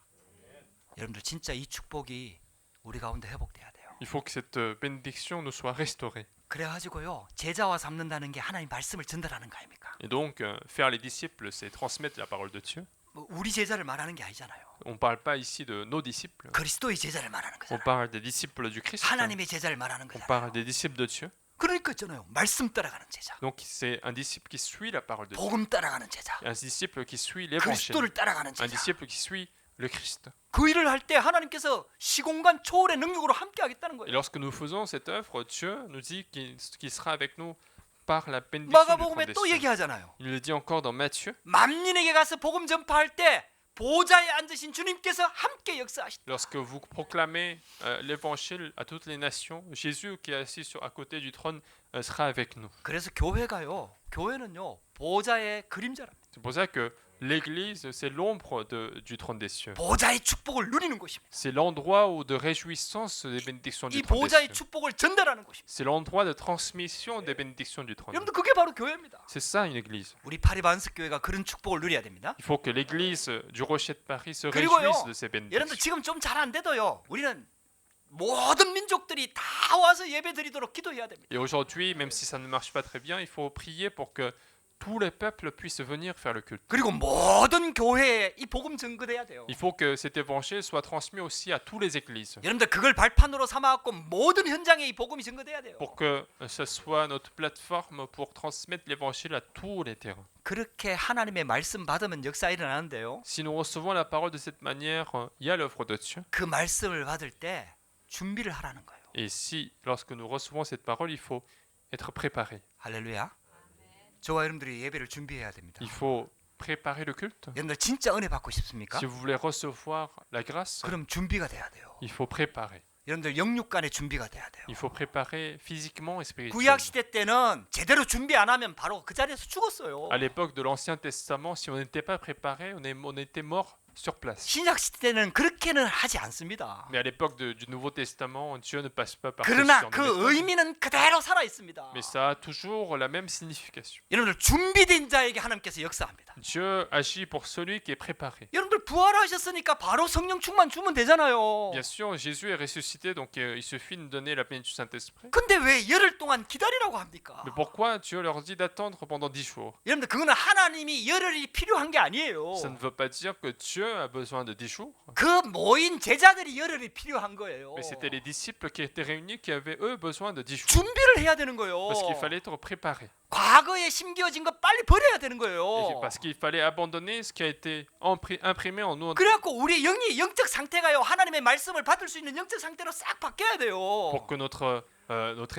여러분들 진짜 이 축복이 우리 가운데 회복돼야 돼요. Il faut que cette bénédiction nous soit restaurée. 그래가지고요 제자와 삼는다는 게 하나님 말씀을 전달하는 거 아닙니까? Et donc, faire les disciples, c'est transmettre la parole de Dieu. 뭐 우리 제자를 말하는 게 아니잖아요. On ne parle pas ici de nos disciples. 그리스도의 제자를 말하는 On 거잖아요. parle des disciples du Christ. 하나님의 제자를 말하는 On 거잖아요. parle des disciples de Dieu. 그러니까 있잖아요. 말씀 따라가는 제자, Donc, c'est un disciple qui suit la parole de Dieu. 복음 따라가는 제자, Un disciple qui suit l'évangile. 그리스도를 따라가는 Un 제자. disciple qui suit le Christ. 그 일을 할 때 하나님께서 시공간 초월의 능력으로 함께 하겠다는 Et 거예요. lorsque nous faisons cette œuvre, Dieu nous dit qu'il sera avec nous par la bénédiction du trône 마가복음에 des 또 cieux. 얘기하잖아요. Il le dit encore dans Matthieu. 만민에게 가서 복음 전파할 때 보좌에 앉으신 주님께서 함께 역사하시다. Lorsque vous proclamez l'évangile à toutes les nations, Jésus qui est assis à côté du trône sera avec nous. 그래서 교회가요. 교회는요. 보좌의 그림자랍니다. C'est pour ça que l'Église, c'est l'ombre du trône des cieux. 보좌의 축복을 누리는 곳입니다. C'est l'endroit où de réjouissance des bénédictions 이 du trône des 보좌의 cieux. 축복을 전달하는 곳입니다. C'est l'endroit de transmission des bénédictions du trône. 여러분들 그게 바로 교회입니다. C'est ça une église. 우리 파리반스 교회가 그런 축복을 누려야 됩니다. Il faut que l'église du Rocher de Paris se 그리고요, réjouisse de ces 여러분들 bénédictions. 지금 좀 잘 안 돼도요. 우리는 모든 민족들이 다 와서 예배 드리도록 기도해야 됩니다. Et aujourd'hui, même si ça ne marche pas très bien, il faut prier pour que tous les peuples puissent venir faire le culte. 그리고 모든 교회에 이 복음 전거돼야 돼요. Il faut que cet évangile soit transmis aussi à toutes les églises. 여러분들 그걸 발판으로 삼아갖고 모든 현장에 이 복음이 전거돼야 돼요. Pour que ce soit notre plateforme pour transmettre l'évangile à tous les terrains. 그렇게 하나님의 말씀 받으면 역사 일어나는데요. Si nous recevons la parole de cette manière, il y a l'œuvre de Dieu. 그 말씀을 받을 때 준비를 하라는 거예요. Et si, lorsque nous recevons cette parole, il faut être préparé. 할렐루야. 저와 여러분들이 예배를 준비해야 됩니다. Il faut préparer le culte. 여러분들 진짜 은혜 받고 싶습니까? Si vous voulez recevoir la grâce, 그럼 준비가 돼야 돼요. il faut préparer. 여러분들 영육 간의 준비가 돼야 돼요. Il faut préparer physiquement et spirituellement. 구약 시대 때는 제대로 준비 안 하면 바로 그 자리에서 죽었어요. À l'époque de l'Ancien Testament, si on n'était pas préparé, on était mort sur place. 신약 시대는 그렇게는 하지 않습니다. Mais à l'époque du Nouveau Testament, Dieu ne passe pas par ce 그러나 genre de 그 méthode. 의미는 그대로 살아 있습니다. Mais ça a toujours la même signification. 여러분들 준비된 자에게 하나님께서 역사합니다. Dieu agit pour celui qui est préparé. 여러분들 부활하셨으니까 바로 성령 충만 주면 되잖아요. Bien sûr, Jésus est ressuscité, donc il suffit de donner la plénitude du Saint-Esprit. 근데 왜 열흘 동안 기다리라고 합니까? Mais pourquoi Dieu leur dit d'attendre pendant 10 jours? 여러분들 그거는 하나님이 열흘이 필요한 게 아니에요. Ça ne veut pas dire que Dieu a besoin de 10 jours. 그 모인 제자들이 열흘이 필요한 거예요. Mais c'était les disciples qui étaient réunis qui avaient eux besoin de 10 jours. 준비를 해야 되는 거예요. Parce qu'il fallait être préparé. 과거에 심겨진 거 빨리 버려야 되는 Et 거예요. parce qu'il fallait abandonner ce qui a été imprimé en nous 그래갖고 우리 영적 상태가요 하나님의 말씀을 받을 수 있는 영적 상태로 싹 바뀌어야 돼요. pour que notre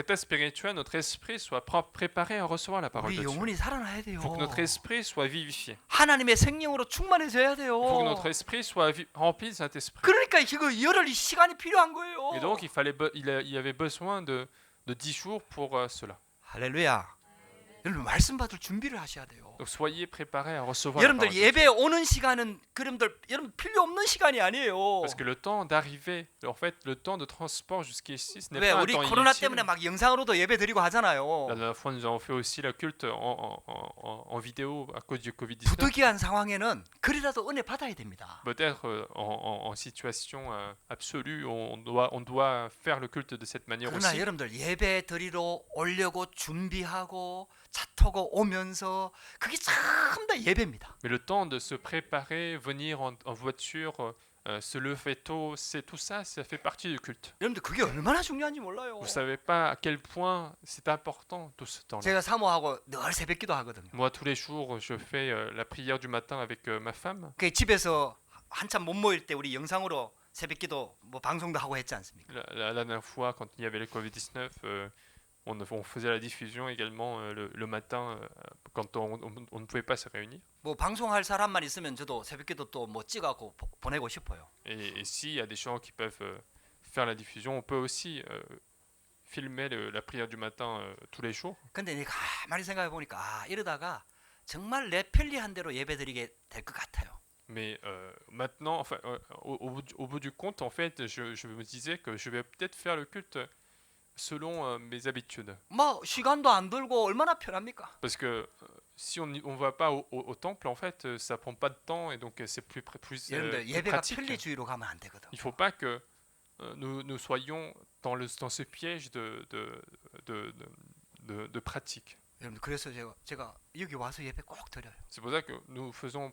état spirituel, notre esprit soit préparé à recevoir la parole 우리 de Dieu. 영혼이 살아나야 돼요. Il faut que notre esprit soit vivifié. 하나님의 생명으로 충만해져야 돼요. Il faut que notre esprit soit rempli de Saint-Esprit. 그러니까 이거 열흘이 시간이 필요한 거예요. Et donc il avait besoin de 10 jours pour cela. 할렐루야. 여러분 말씀 받을 준비를 하셔야 돼요. Donc soyez préparés à recevoir la 여러분들 parole de 예배 Dieu. 오는 시간은 여러분 필요 없는 시간이 아니에요. Parce que le temps d'arriver, en fait, le temps de transport jusqu'ici, ce n'est 왜 pas un 우리 temps 코로나 inutile. 때문에 막 영상으로도 예배 드리고 하잖아요. La dernière fois, nous avons fait aussi la culte en vidéo à cause du Covid-19. 부득이한 상황에는 그리라도 은혜 받아야 됩니다. Peut-être en situation absolue, on doit faire le culte de cette manière 그러나 aussi. 여러분들 예배 드리러 오려고 준비하고 차 타고 오면서 그게 참 다 예배입니다. Mais le temps de se préparer, venir en voiture, se lever tôt, c'est tout ça, ça fait partie du culte. 여러분들 그게 얼마나 중요한지 몰라요. Vous savez pas à quel point c'est important tout ce temps-là. 제가 사모하고 늘 새벽기도 하거든요. Moi, tous les jours, je fais la prière du matin avec ma femme. 그 집에서 한참 못 모일 때 우리 영상으로 새벽기도 뭐 방송도 하고 했지 않습니까? La dernière fois, quand il y avait le Covid-19, on faisait la diffusion également le matin quand on ne pouvait pas se réunir. 뭐 방송할 사람만 있으면 저도 새벽기도 또 뭐 찍어갖고 보내고 싶어요. Et s'il y a des gens qui peuvent faire la diffusion, on peut aussi filmer la prière du matin tous les jours. 근데 내가 가만히 생각해 보니까 이러다가 정말 내 편리한 대로 예배드리게 될 것 같아요. Mais maintenant, enfin, au bout du compte, en fait, je me disais que je vais peut-être faire le culte selon mes habitudes. 뭐 시간도 안 들고 얼마나 편합니까? Parce que si on ne va pas au temple, en fait, ça prend pas de temps et donc c'est plus 여러분들 예배가 pratique. 편리주의로 가면 안 되거든. Il faut pas que nous soyons dans ce piège de pratique. 여러분들 그래서 제가 여기 와서 예배 꼭 드려요. C'est pour ça que nous faisons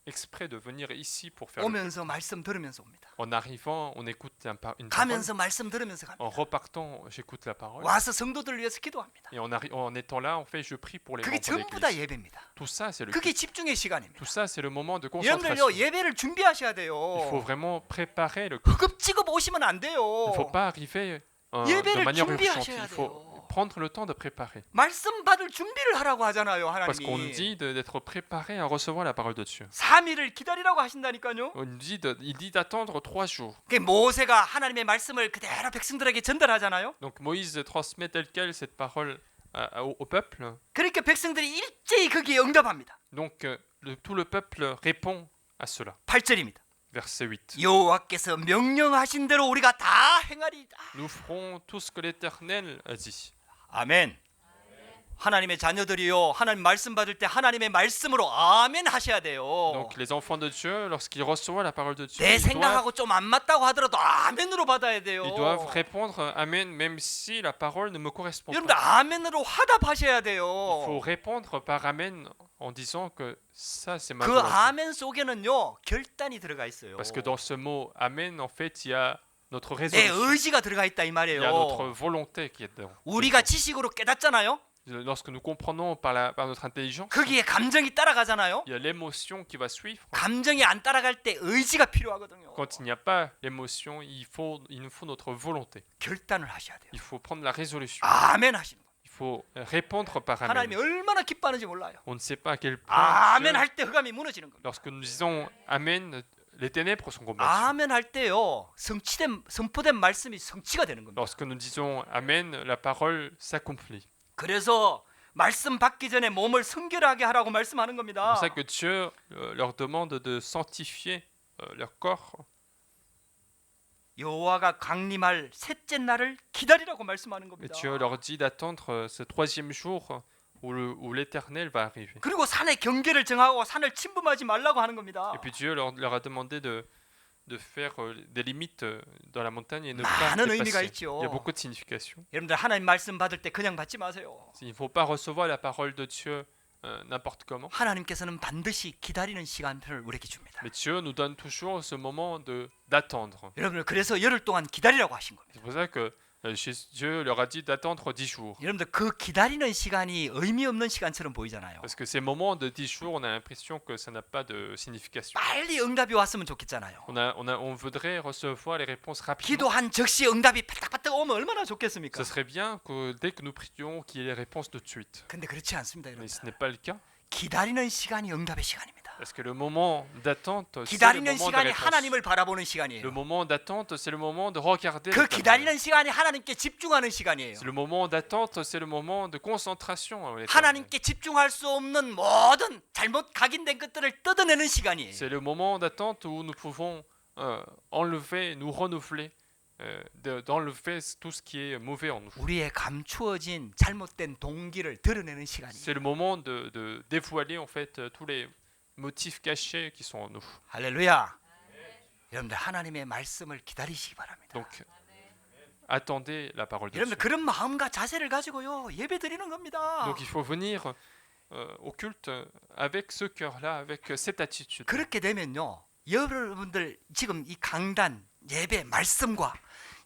exprès de venir ici pour faire. 오면서 말씀 들으면서 옵니다. En arrivant, on écoute une parole. 가면서 말씀 들으면서 En 갑니다. repartant, j'écoute la parole. 와서 성도들 위해서 기도합니다. Et en étant là, en fait, je prie pour les 그게 membres de 전부 다 l'église. 예배입니다. Tout ça, c'est le 그게 culte. 집중의 시간입니다. Tout ça, c'est le moment de 여러분들요 concentration. 예배를 준비하셔야 Il faut 돼요. vraiment préparer le culte. 허겁지겁 오시면 안 돼요. Il ne faut pas arriver de 예배를 manière urgente. 준비하셔야 Il faut 돼요. prendre le temps de préparer. 말씀 받을 준비를 하라고 하잖아요, Parce qu'on nous 하나님이. dit d'être préparé à recevoir la parole de Dieu. 3일을 기다리라고 하신다니까요. On nous dit il dit d'attendre 3 jours. 그 모세가 하나님의 말씀을 그대로 백성들에게 전달하잖아요. Donc Moïse transmet tel quel cette parole au peuple. 그러니까 백성들이 일제히 거기에 응답합니다. Donc tout le peuple répond à cela. 8절입니다. Verset 8. 여호와께서 명령하신 대로 우리가 다 행하리이다. Nous ferons tout ce que l'Éternel a dit. 아멘. 하나님의 자녀들이요, 하나님 말씀 받을 때 하나님의 말씀으로 아멘 하셔야 돼요. Donc les enfants de Dieu, lorsqu'ils reçoivent la parole de Dieu, 내 ils doivent, 생각하고 좀 안 맞다고 하더라도 아멘으로 받아야 돼요. ils doivent répondre Amen même si la parole ne me correspond 여러분들 pas. 아멘으로 화답하셔야 Il faut 돼요. répondre par Amen en disant que ça c'est ma 그 volonté. 아멘 속에는요 결단이 들어가 있어요. Parce que dans ce mot Amen, en fait, il y a notre 내 résolution. 의지가 들어가 있다 이 Il y a notre 말이에요. volonté qui est dedans. 우리가 지식으로 깨닫잖아요. Lorsque nous comprenons par notre intelligence, 거기에 감정이 따라가잖아요. il y a l'émotion qui va suivre. 감정이 안 따라갈 때 의지가 필요하거든요. Quand il n'y a pas l'émotion, il nous faut notre volonté. 결단을 하셔야 돼요. Il faut prendre la résolution. 아멘 하시는 거예요. Il faut répondre par 하나님이 Amen. 얼마나 기뻐하는지 몰라요. On ne sait pas à quel point 아멘 Dieu, 할 때 흑암이 무너지는 겁니다. lorsque nous disons Amen, les ténèbres sont combattues. 아멘 할 때요 선포된 말씀이 성취가 되는 겁니다. Lorsque nous disons Amen, la parole s'accomplit. 그래서 말씀 받기 전에 몸을 성결하게 하라고 말씀하는 C'est 겁니다. pour ça que Dieu leur demande de sanctifier leur corps. 여호와가 강림할 셋째 날을 기다리라고 말씀하는 Et 겁니다. Dieu leur dit d'attendre ce 3e jour où l'Éternel va arriver. 그리고 산의 경계를 정하고 산을 침범하지 말라고 하는 겁니다. Et puis Dieu leur a demandé de faire des limites dans la montagne et ne pas 많은 의미가 dépasser. 있죠. Il y a beaucoup de significations. 여러분들 하나님 말씀 받을 때 그냥 받지 마세요. Il ne faut pas recevoir la parole de Dieu n'importe comment. 하나님께서는 반드시 기다리는 시간표를 우리에게 줍니다. Mais Dieu nous donne toujours ce moment d'attendre. 여러분들 그래서 열흘 동안 기다리라고 하신 겁니다. C'est pour ça que Dieu leur a dit d'attendre 10 jours. 여러분들 그 기다리는 시간이 의미 없는 시간처럼 보이잖아요. Parce que ces moments de 10 jours, on a l'impression que ça n'a pas de signification. 빨리 응답이 왔으면 좋겠잖아요. On voudrait recevoir les réponses rapidement. 기도한 즉시 응답이 빠딱빠딱 오면 얼마나 좋겠습니까? Ce serait bien que dès que nous prions, qu'il y ait les réponses tout de suite. 근데 그렇지 않습니다, Mais 여러분. ce n'est pas le cas. 기다리는 시간이 응답의 시간입니다. Parce que le moment d'attente, c'est le 기다리는 moment de 시간이 réponse. 하나님을 바라보는 Le 시간이에요. moment d'attente, c'est le moment de regarder 그 l'éternel. 기다리는 시간이 하나님께 집중하는 시간이에요. C'est le moment d'attente, c'est le moment de concentration à l'éternel. 하나님께 집중할 수 없는 모든 잘못 각인된 것들을 뜯어내는 시간이에요. C'est le moment d'attente où nous pouvons enlever, nous renouveler, d'enlever tout ce qui est mauvais en nous. 우리의 감추어진 잘못된 동기를 드러내는 시간이에요. C'est le moment de dévoiler en fait tous les motifs cachés qui sont en nous. 할렐루야. 여러분들 하나님의 말씀을 기다리시기 바랍니다. Donc, attendez la parole de Dieu. 여러분들 그런 마음과 자세를 가지고요 예배 드리는 겁니다. Donc, il faut venir au culte avec ce cœur-là, avec cette attitude. 그렇게 되면요 여러분들 지금 이 강단 예배 말씀과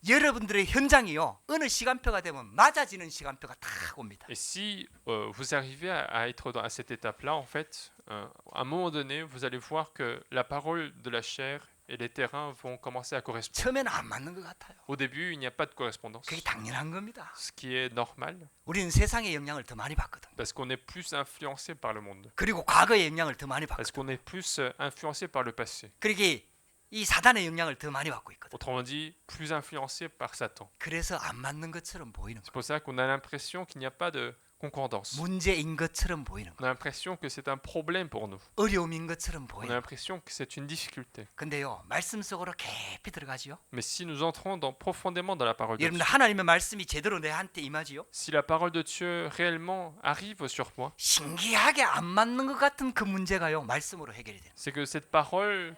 여러분들의 현장이요 어느 시간표가 되면 맞아지는 시간표가 딱 옵니다. Et si vous arrivez à être à cette étape-là, en fait, à un moment donné, vous allez voir que la parole de la chair et les terrains vont commencer à correspondre. 처음에는 안 맞는 것 같아요. Au début, il n'y a pas de correspondance, 그게 당연한 겁니다. ce qui est normal, 우리는 세상의 영향을 더 많이 받거든. parce qu'on est plus influencé par le monde, 그리고 과거의 영향을 더 많이 parce 받거든. qu'on est plus influencé par le passé. 그러기 이 사단의 영향을 더 많이 받고 있거든. Autrement dit, plus influencé par Satan. 그래서 안 맞는 것처럼 보이는 C'est 거예요. pour ça qu'on a l'impression qu'il n'y a pas de concordance. 문제인 것처럼 보이는 On 거예요. a l'impression que c'est un problème pour nous. 어려움인 것처럼 On a 보이는 거예요. l'impression que c'est une difficulté. 근데요 말씀 속으로 깊이 들어가지요. Mais si nous entrons profondément dans la parole de Dieu, 여러분들 하나님의 말씀이 제대로 내한테 임하지요. si la parole de Dieu réellement arrive sur moi, 신기하게 안 맞는 것 같은 그 문제가요 말씀으로 해결이 돼요. c'est que cette parole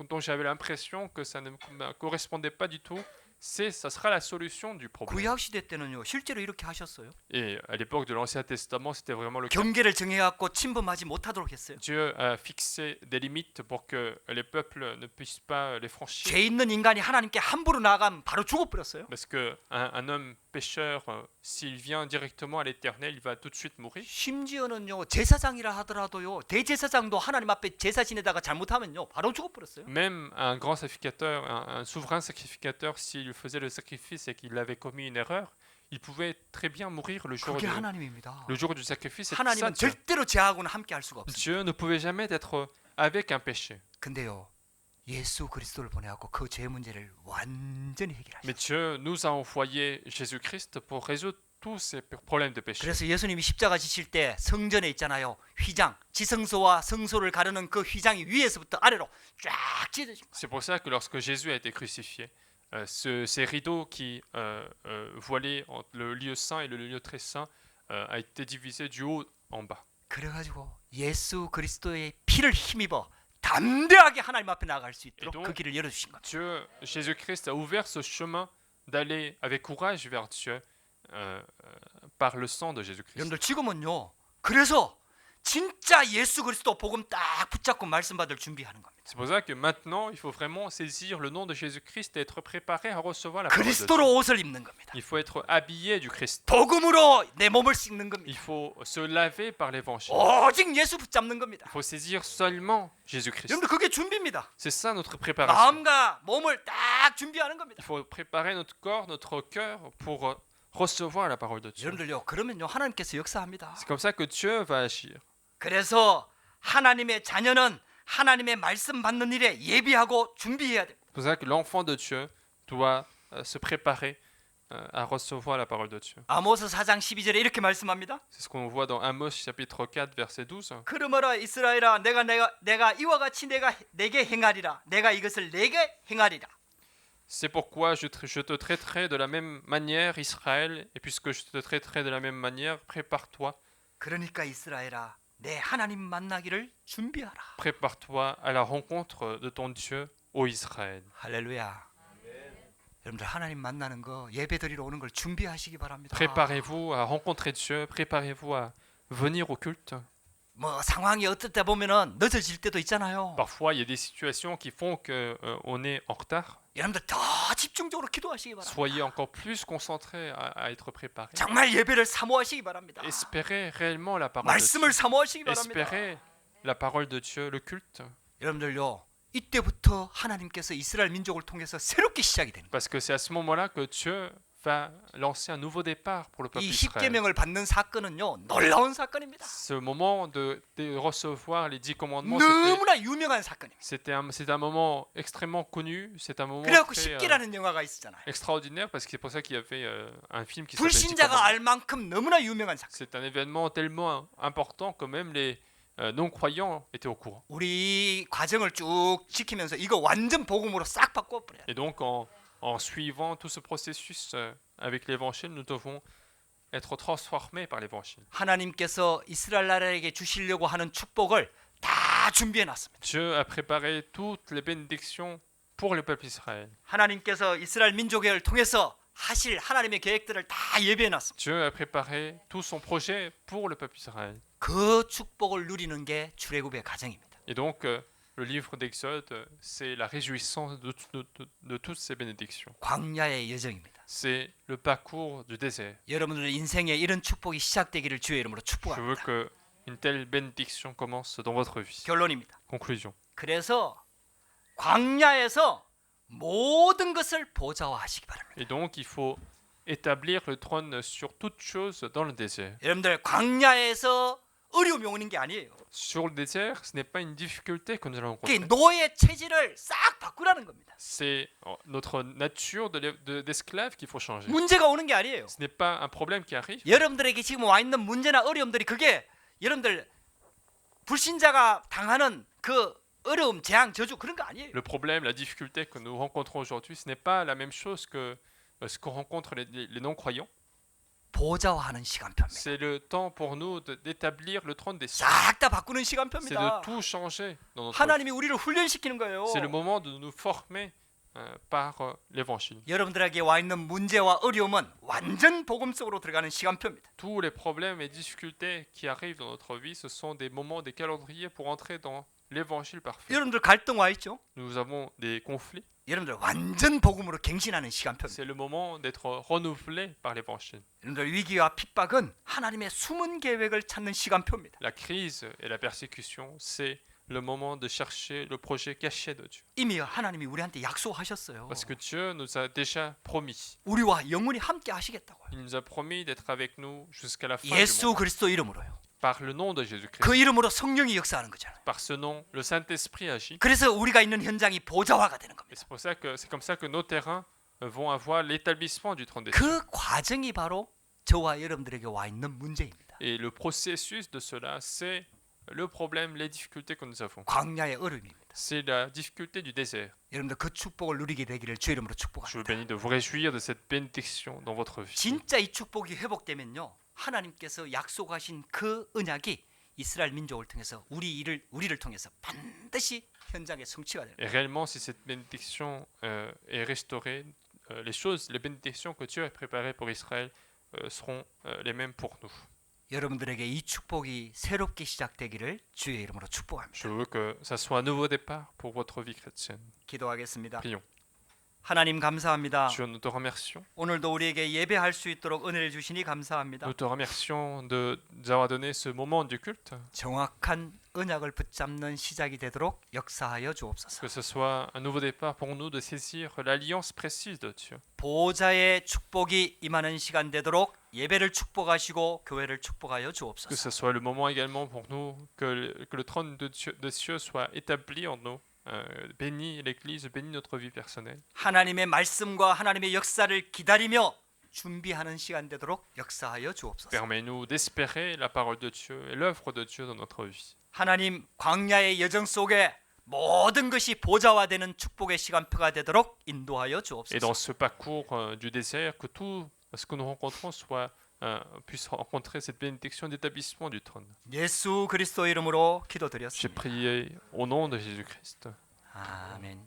dont j'avais l'impression que ça ne me correspondait pas du tout, ça sera la solution du problème. 구약 시대 때는요 실제로 이렇게 하셨어요. Et à l'époque de l'Ancien Testament, c'était vraiment le cas. 경계를 정해갖고 침범하지 못하도록 했어요. Dieu a fixé des limites pour que les peuples ne puissent pas les franchir. 죄 있는 인간이 하나님께 함부로 나가면 바로 죽어버렸어요. Parce qu'un homme pécheur, s'il vient directement à l'Éternel, il va tout de suite mourir. 심지어는요 제사장이라 하더라도요 대제사장도 하나님 앞에 제사 지내다가 잘못하면요 바로 죽어버렸어요. Même un grand sacrificateur, un souverain sacrificateur, s'il faisait le sacrifice et qu'il avait commis une erreur, il pouvait très bien mourir le jour, 그게 하나님입니다. le jour du sacrifice. Et ça, 하나님은 Dieu. 절대로 죄하고는 함께 할 수가 없어요. Dieu ne pouvait jamais être avec un péché. 근데요 예수 그리스도를 보내갖고 그 죄 문제를 완전히 해결하셨어요. Mais Dieu nous a envoyé Jésus-Christ pour résoudre tous ces problèmes de péché. 그래서 예수님이 십자가 지실 때 성전에 있잖아요. 휘장, 지성소와 성소를 가르는 그 휘장이 위에서부터 아래로 쫙 찢어진 거예요. C'est pour ça que lorsque Jésus a été crucifié, ces rideaux qui voilaient entre le lieu saint et le lieu très saint a été divisé du haut en bas. 그래가지고 예수 그리스도의 피를 힘입어 담대하게 하나님 앞에 나아갈 수 있도록 Et donc, 그 길을 열어주신 겁니다. Dieu, Jésus-Christ a ouvert ce chemin d'aller avec courage vers Dieu par le sang de Jésus-Christ. 여러분들 지금은요. 그래서 진짜 예수 그리스도 복음 딱 붙잡고 말씀 받을 준비하는 겁니다. C'est pour ça que maintenant, il faut vraiment saisir le nom de Jésus-Christ et être préparé à recevoir la parole de Dieu. 그리스도로 옷을 입는 겁니다. Il faut être habillé du Christ. 복음으로 내 몸을 씻는 Il 겁니다. faut se laver par l'évangile. 오직 예수 붙잡는 겁니다. Il faut saisir seulement Jésus-Christ. 여러분들 그게 준비입니다. C'est ça notre préparation. 마음과 몸을 딱 준비하는 겁니다. Il faut préparer notre corps, notre cœur pour recevoir la parole de Dieu. 여러분들요. 그러면요 하나님께서 역사합니다. C'est comme ça que Dieu va agir. 그래서 하나님의 자녀는 하나님의 말씀 받는 일에 예비하고 준비해야 됩니다. C'est pour ça que l'enfant de Dieu doit se préparer à recevoir la parole de Dieu. 아모스 4장 12절에 이렇게 말씀합니다. C'est ce qu'on voit dans Amos chapitre 4 verset 12. 그러므로 이스라엘아 내가 이와 같이 내게 행하리라. 내가 이것을 내게 행하리라. C'est pourquoi je te traiterai de la même manière, Israël, et puisque je te traiterai de la même manière, prépare-toi. 그러니까 이스라엘아 내 하나님 만나기를 준비하라. Prépare-toi à la rencontre de ton Dieu, ô Israël. 할렐루야. 여러분들 하나님 만나는 거 예배드리러 오는 걸 준비하시기 바랍니다. Préparez-vous à rencontrer Dieu, préparez-vous à venir au culte. 뭐 상황이 어떨 때 보면은 늦어질 때도 있잖아요. Parfois, il y a des situations qui font qu'on est en retard. 여러분들 더 집중적으로 기도하시기 바랍니다. Soyez encore plus concentrés à être préparés. 정말 예배를 사모하시기 바랍니다. Espérez réellement la parole de 말씀을 Dieu. 사모하시기 바랍니다. Espérez la parole de Dieu, le culte. 여러분들요. 이때부터 하나님께서 이스라엘 민족을 통해서 새롭게 시작이 되는 거예요. Parce que c'est à ce moment-là que Dieu va lancer un nouveau départ pour le peuple 이 d'Israël. 10계명을 받는 사건은요, 놀라운 사건입니다. Ce moment de recevoir les 10 commandements, c'était 너무나 유명한 사건입니다. c'est un moment extrêmement connu, c'est un moment 그래갖고 très 10계라는 영화가 있었잖아요. extraordinaire parce que c'est pour ça qu'il y avait un film qui s'appelle 10 불신자가 commandements. 알 만큼 너무나 유명한 사건. C'est un événement tellement important que même les non-croyants étaient au courant. 우리 과정을 쭉 지키면서 이거 완전 복음으로 싹 바꿔버려요. Et donc en suivant tout ce processus avec l'évangile, nous devons être transformés par l'évangile. 하나님께서 이스라엘 나라에게 주시려고 하는 축복을 다 준비해 놨습니다. Dieu a préparé toutes les bénédictions pour le peuple d'Israël. 하나님께서 이스라엘 민족을 통해서 하실 하나님의 계획들을 다 예비해 놨습니다. Dieu a préparé tout son projet pour le peuple d'Israël. 그 축복을 누리는 게 출애굽의 과정입니다. Et donc, le livre d'Exode, c'est la réjouissance de toutes ces bénédictions. 광야의 여정입니다. C'est le parcours du désert. 여러분들의 인생에 이런 축복이 시작되기를 주의 이름으로 Je veux 축복합니다. que une telle bénédiction commence dans votre vie. 결론입니다. Conclusion. 그래서 광야에서 모든 것을 보좌화하시기 바랍니다. Et donc, il faut établir le trône sur toute chose dans le désert. 여러분들 광야에서 어려움이 오는 게 아니에요. Sur le désert, ce n'est pas une difficulté que nous allons 그게 rencontrer. 노예 체질을 싹 바꾸라는 겁니다. C'est notre nature d'esclave qu'il faut changer. 문제가 오는 게 아니에요. Ce n'est pas un problème qui arrive. 여러분들에게 지금 와 있는 문제나 어려움들이 그게 여러분들 불신자가 당하는 그 어려움, 재앙, 저주 그런 거 아니에요. Le problème, la difficulté que nous rencontrons aujourd'hui, ce n'est pas la même chose que ce qu'on rencontre les non-croyants. 보좌화하는 시간표입니다. C'est le temps pour nous d'établir le trône des cieux. 싹 다 바꾸는 C'est 시간표입니다. de tout changer dans notre vie. 하나님이 우리를 훈련시키는 거예요. C'est le moment de nous former par l'évangile. 여러분들에게 와 있는 문제와 어려움은 완전 복음 속으로 들어가는 시간표입니다. Tous les problèmes et difficultés qui arrivent dans notre vie, ce sont des moments, des calendriers pour entrer dans l'évangile parfait. 여러분들 갈등 와 있죠? Nous avons des conflits. 여러분들 완전 복음으로 갱신하는 시간표입니다. C'est le moment d'être renouvelé par l'évangile. 여러분들 위기와 핍박은 하나님의 숨은 계획을 찾는 시간표입니다. La crise et la persécution, c'est le moment de chercher le projet caché de Dieu. 이미 하나님이 우리한테 약속하셨어요. Parce que Dieu nous a déjà promis. 우리와 영원히 함께 하시겠다고요. Il nous a promis d'être avec nous jusqu'à la fin du 예수 monde. 그리스도 이름으로요. Par le nom de Jésus-Christ. 그 이름으로 성령이 역사하는 거잖아요. Par ce nom, le Saint-Esprit agit. 그래서 우리가 있는 현장이 보좌화가 되는 Et 겁니다. c'est pour ça que c'est comme ça que nos terrains vont avoir l'établissement du trône des cieux. 그 과정이 바로 저와 여러분들에게 와 있는 문제입니다. Et le processus de cela, c'est le problème, les difficultés que nous avons. 광야의 어려움입니다. C'est la difficulté du désert. 여러분들 그 축복을 누리게 되기를 주 이름으로 Je vous 축복합니다. bénis de vous réjouir de cette bénédiction dans votre vie. 진짜 이 축복이 회복되면요, 하나님께서 약속하신 그 언약이 이스라엘 민족을 통해서 우리를 통해서 반드시 현장에 성취가 됩니다. Et réellement, si cette bénédiction est restaurée, les bénédictions que Dieu a préparées pour Israël seront les mêmes pour nous. 여러분들에게 이 축복이 새롭게 시작되기를 주의 이름으로 축복합니다. Je veux que ça soit un nouveau départ pour votre vie chrétienne. 기도하겠습니다. Prions. 하나님 감사합니다. Dieu, nous te remercions. 오늘도 우리에게 예배할 수 있도록 은혜를 주시니 감사합니다. Nous te remercions de nous avoir donné ce moment du culte. 정확한 언약을 붙잡는 시작이 되도록 역사하여 주옵소서. Que ce soit un nouveau départ pour nous de saisir l'alliance précise de Dieu. 보좌의 축복이 임하는 시간 되도록 예배를 축복하시고 교회를 축복하여 Que 주옵소서. ce soit le moment également pour nous que le trône de cieux soit établi en nous. Bénis l'Église, bénis notre vie personnelle. 하나님의 말씀과 하나님의 역사를 기다리며 준비하는 시간 되도록 역사하여 주옵소서. Permets-nous d'espérer la parole de Dieu et l'œuvre de Dieu dans notre vie. 하나님 광야의 여정 속에 모든 것이 보좌화되는 축복의 시간표가 되도록 인도하여 Et 주옵소서. dans ce parcours du désert, que tout ce que nous rencontrons puisse rencontrer cette bénédiction d'établissement du trône. 예수 그리스도 이름으로 J'ai 기도드렸습니다. prié au nom de Jésus-Christ. 아멘.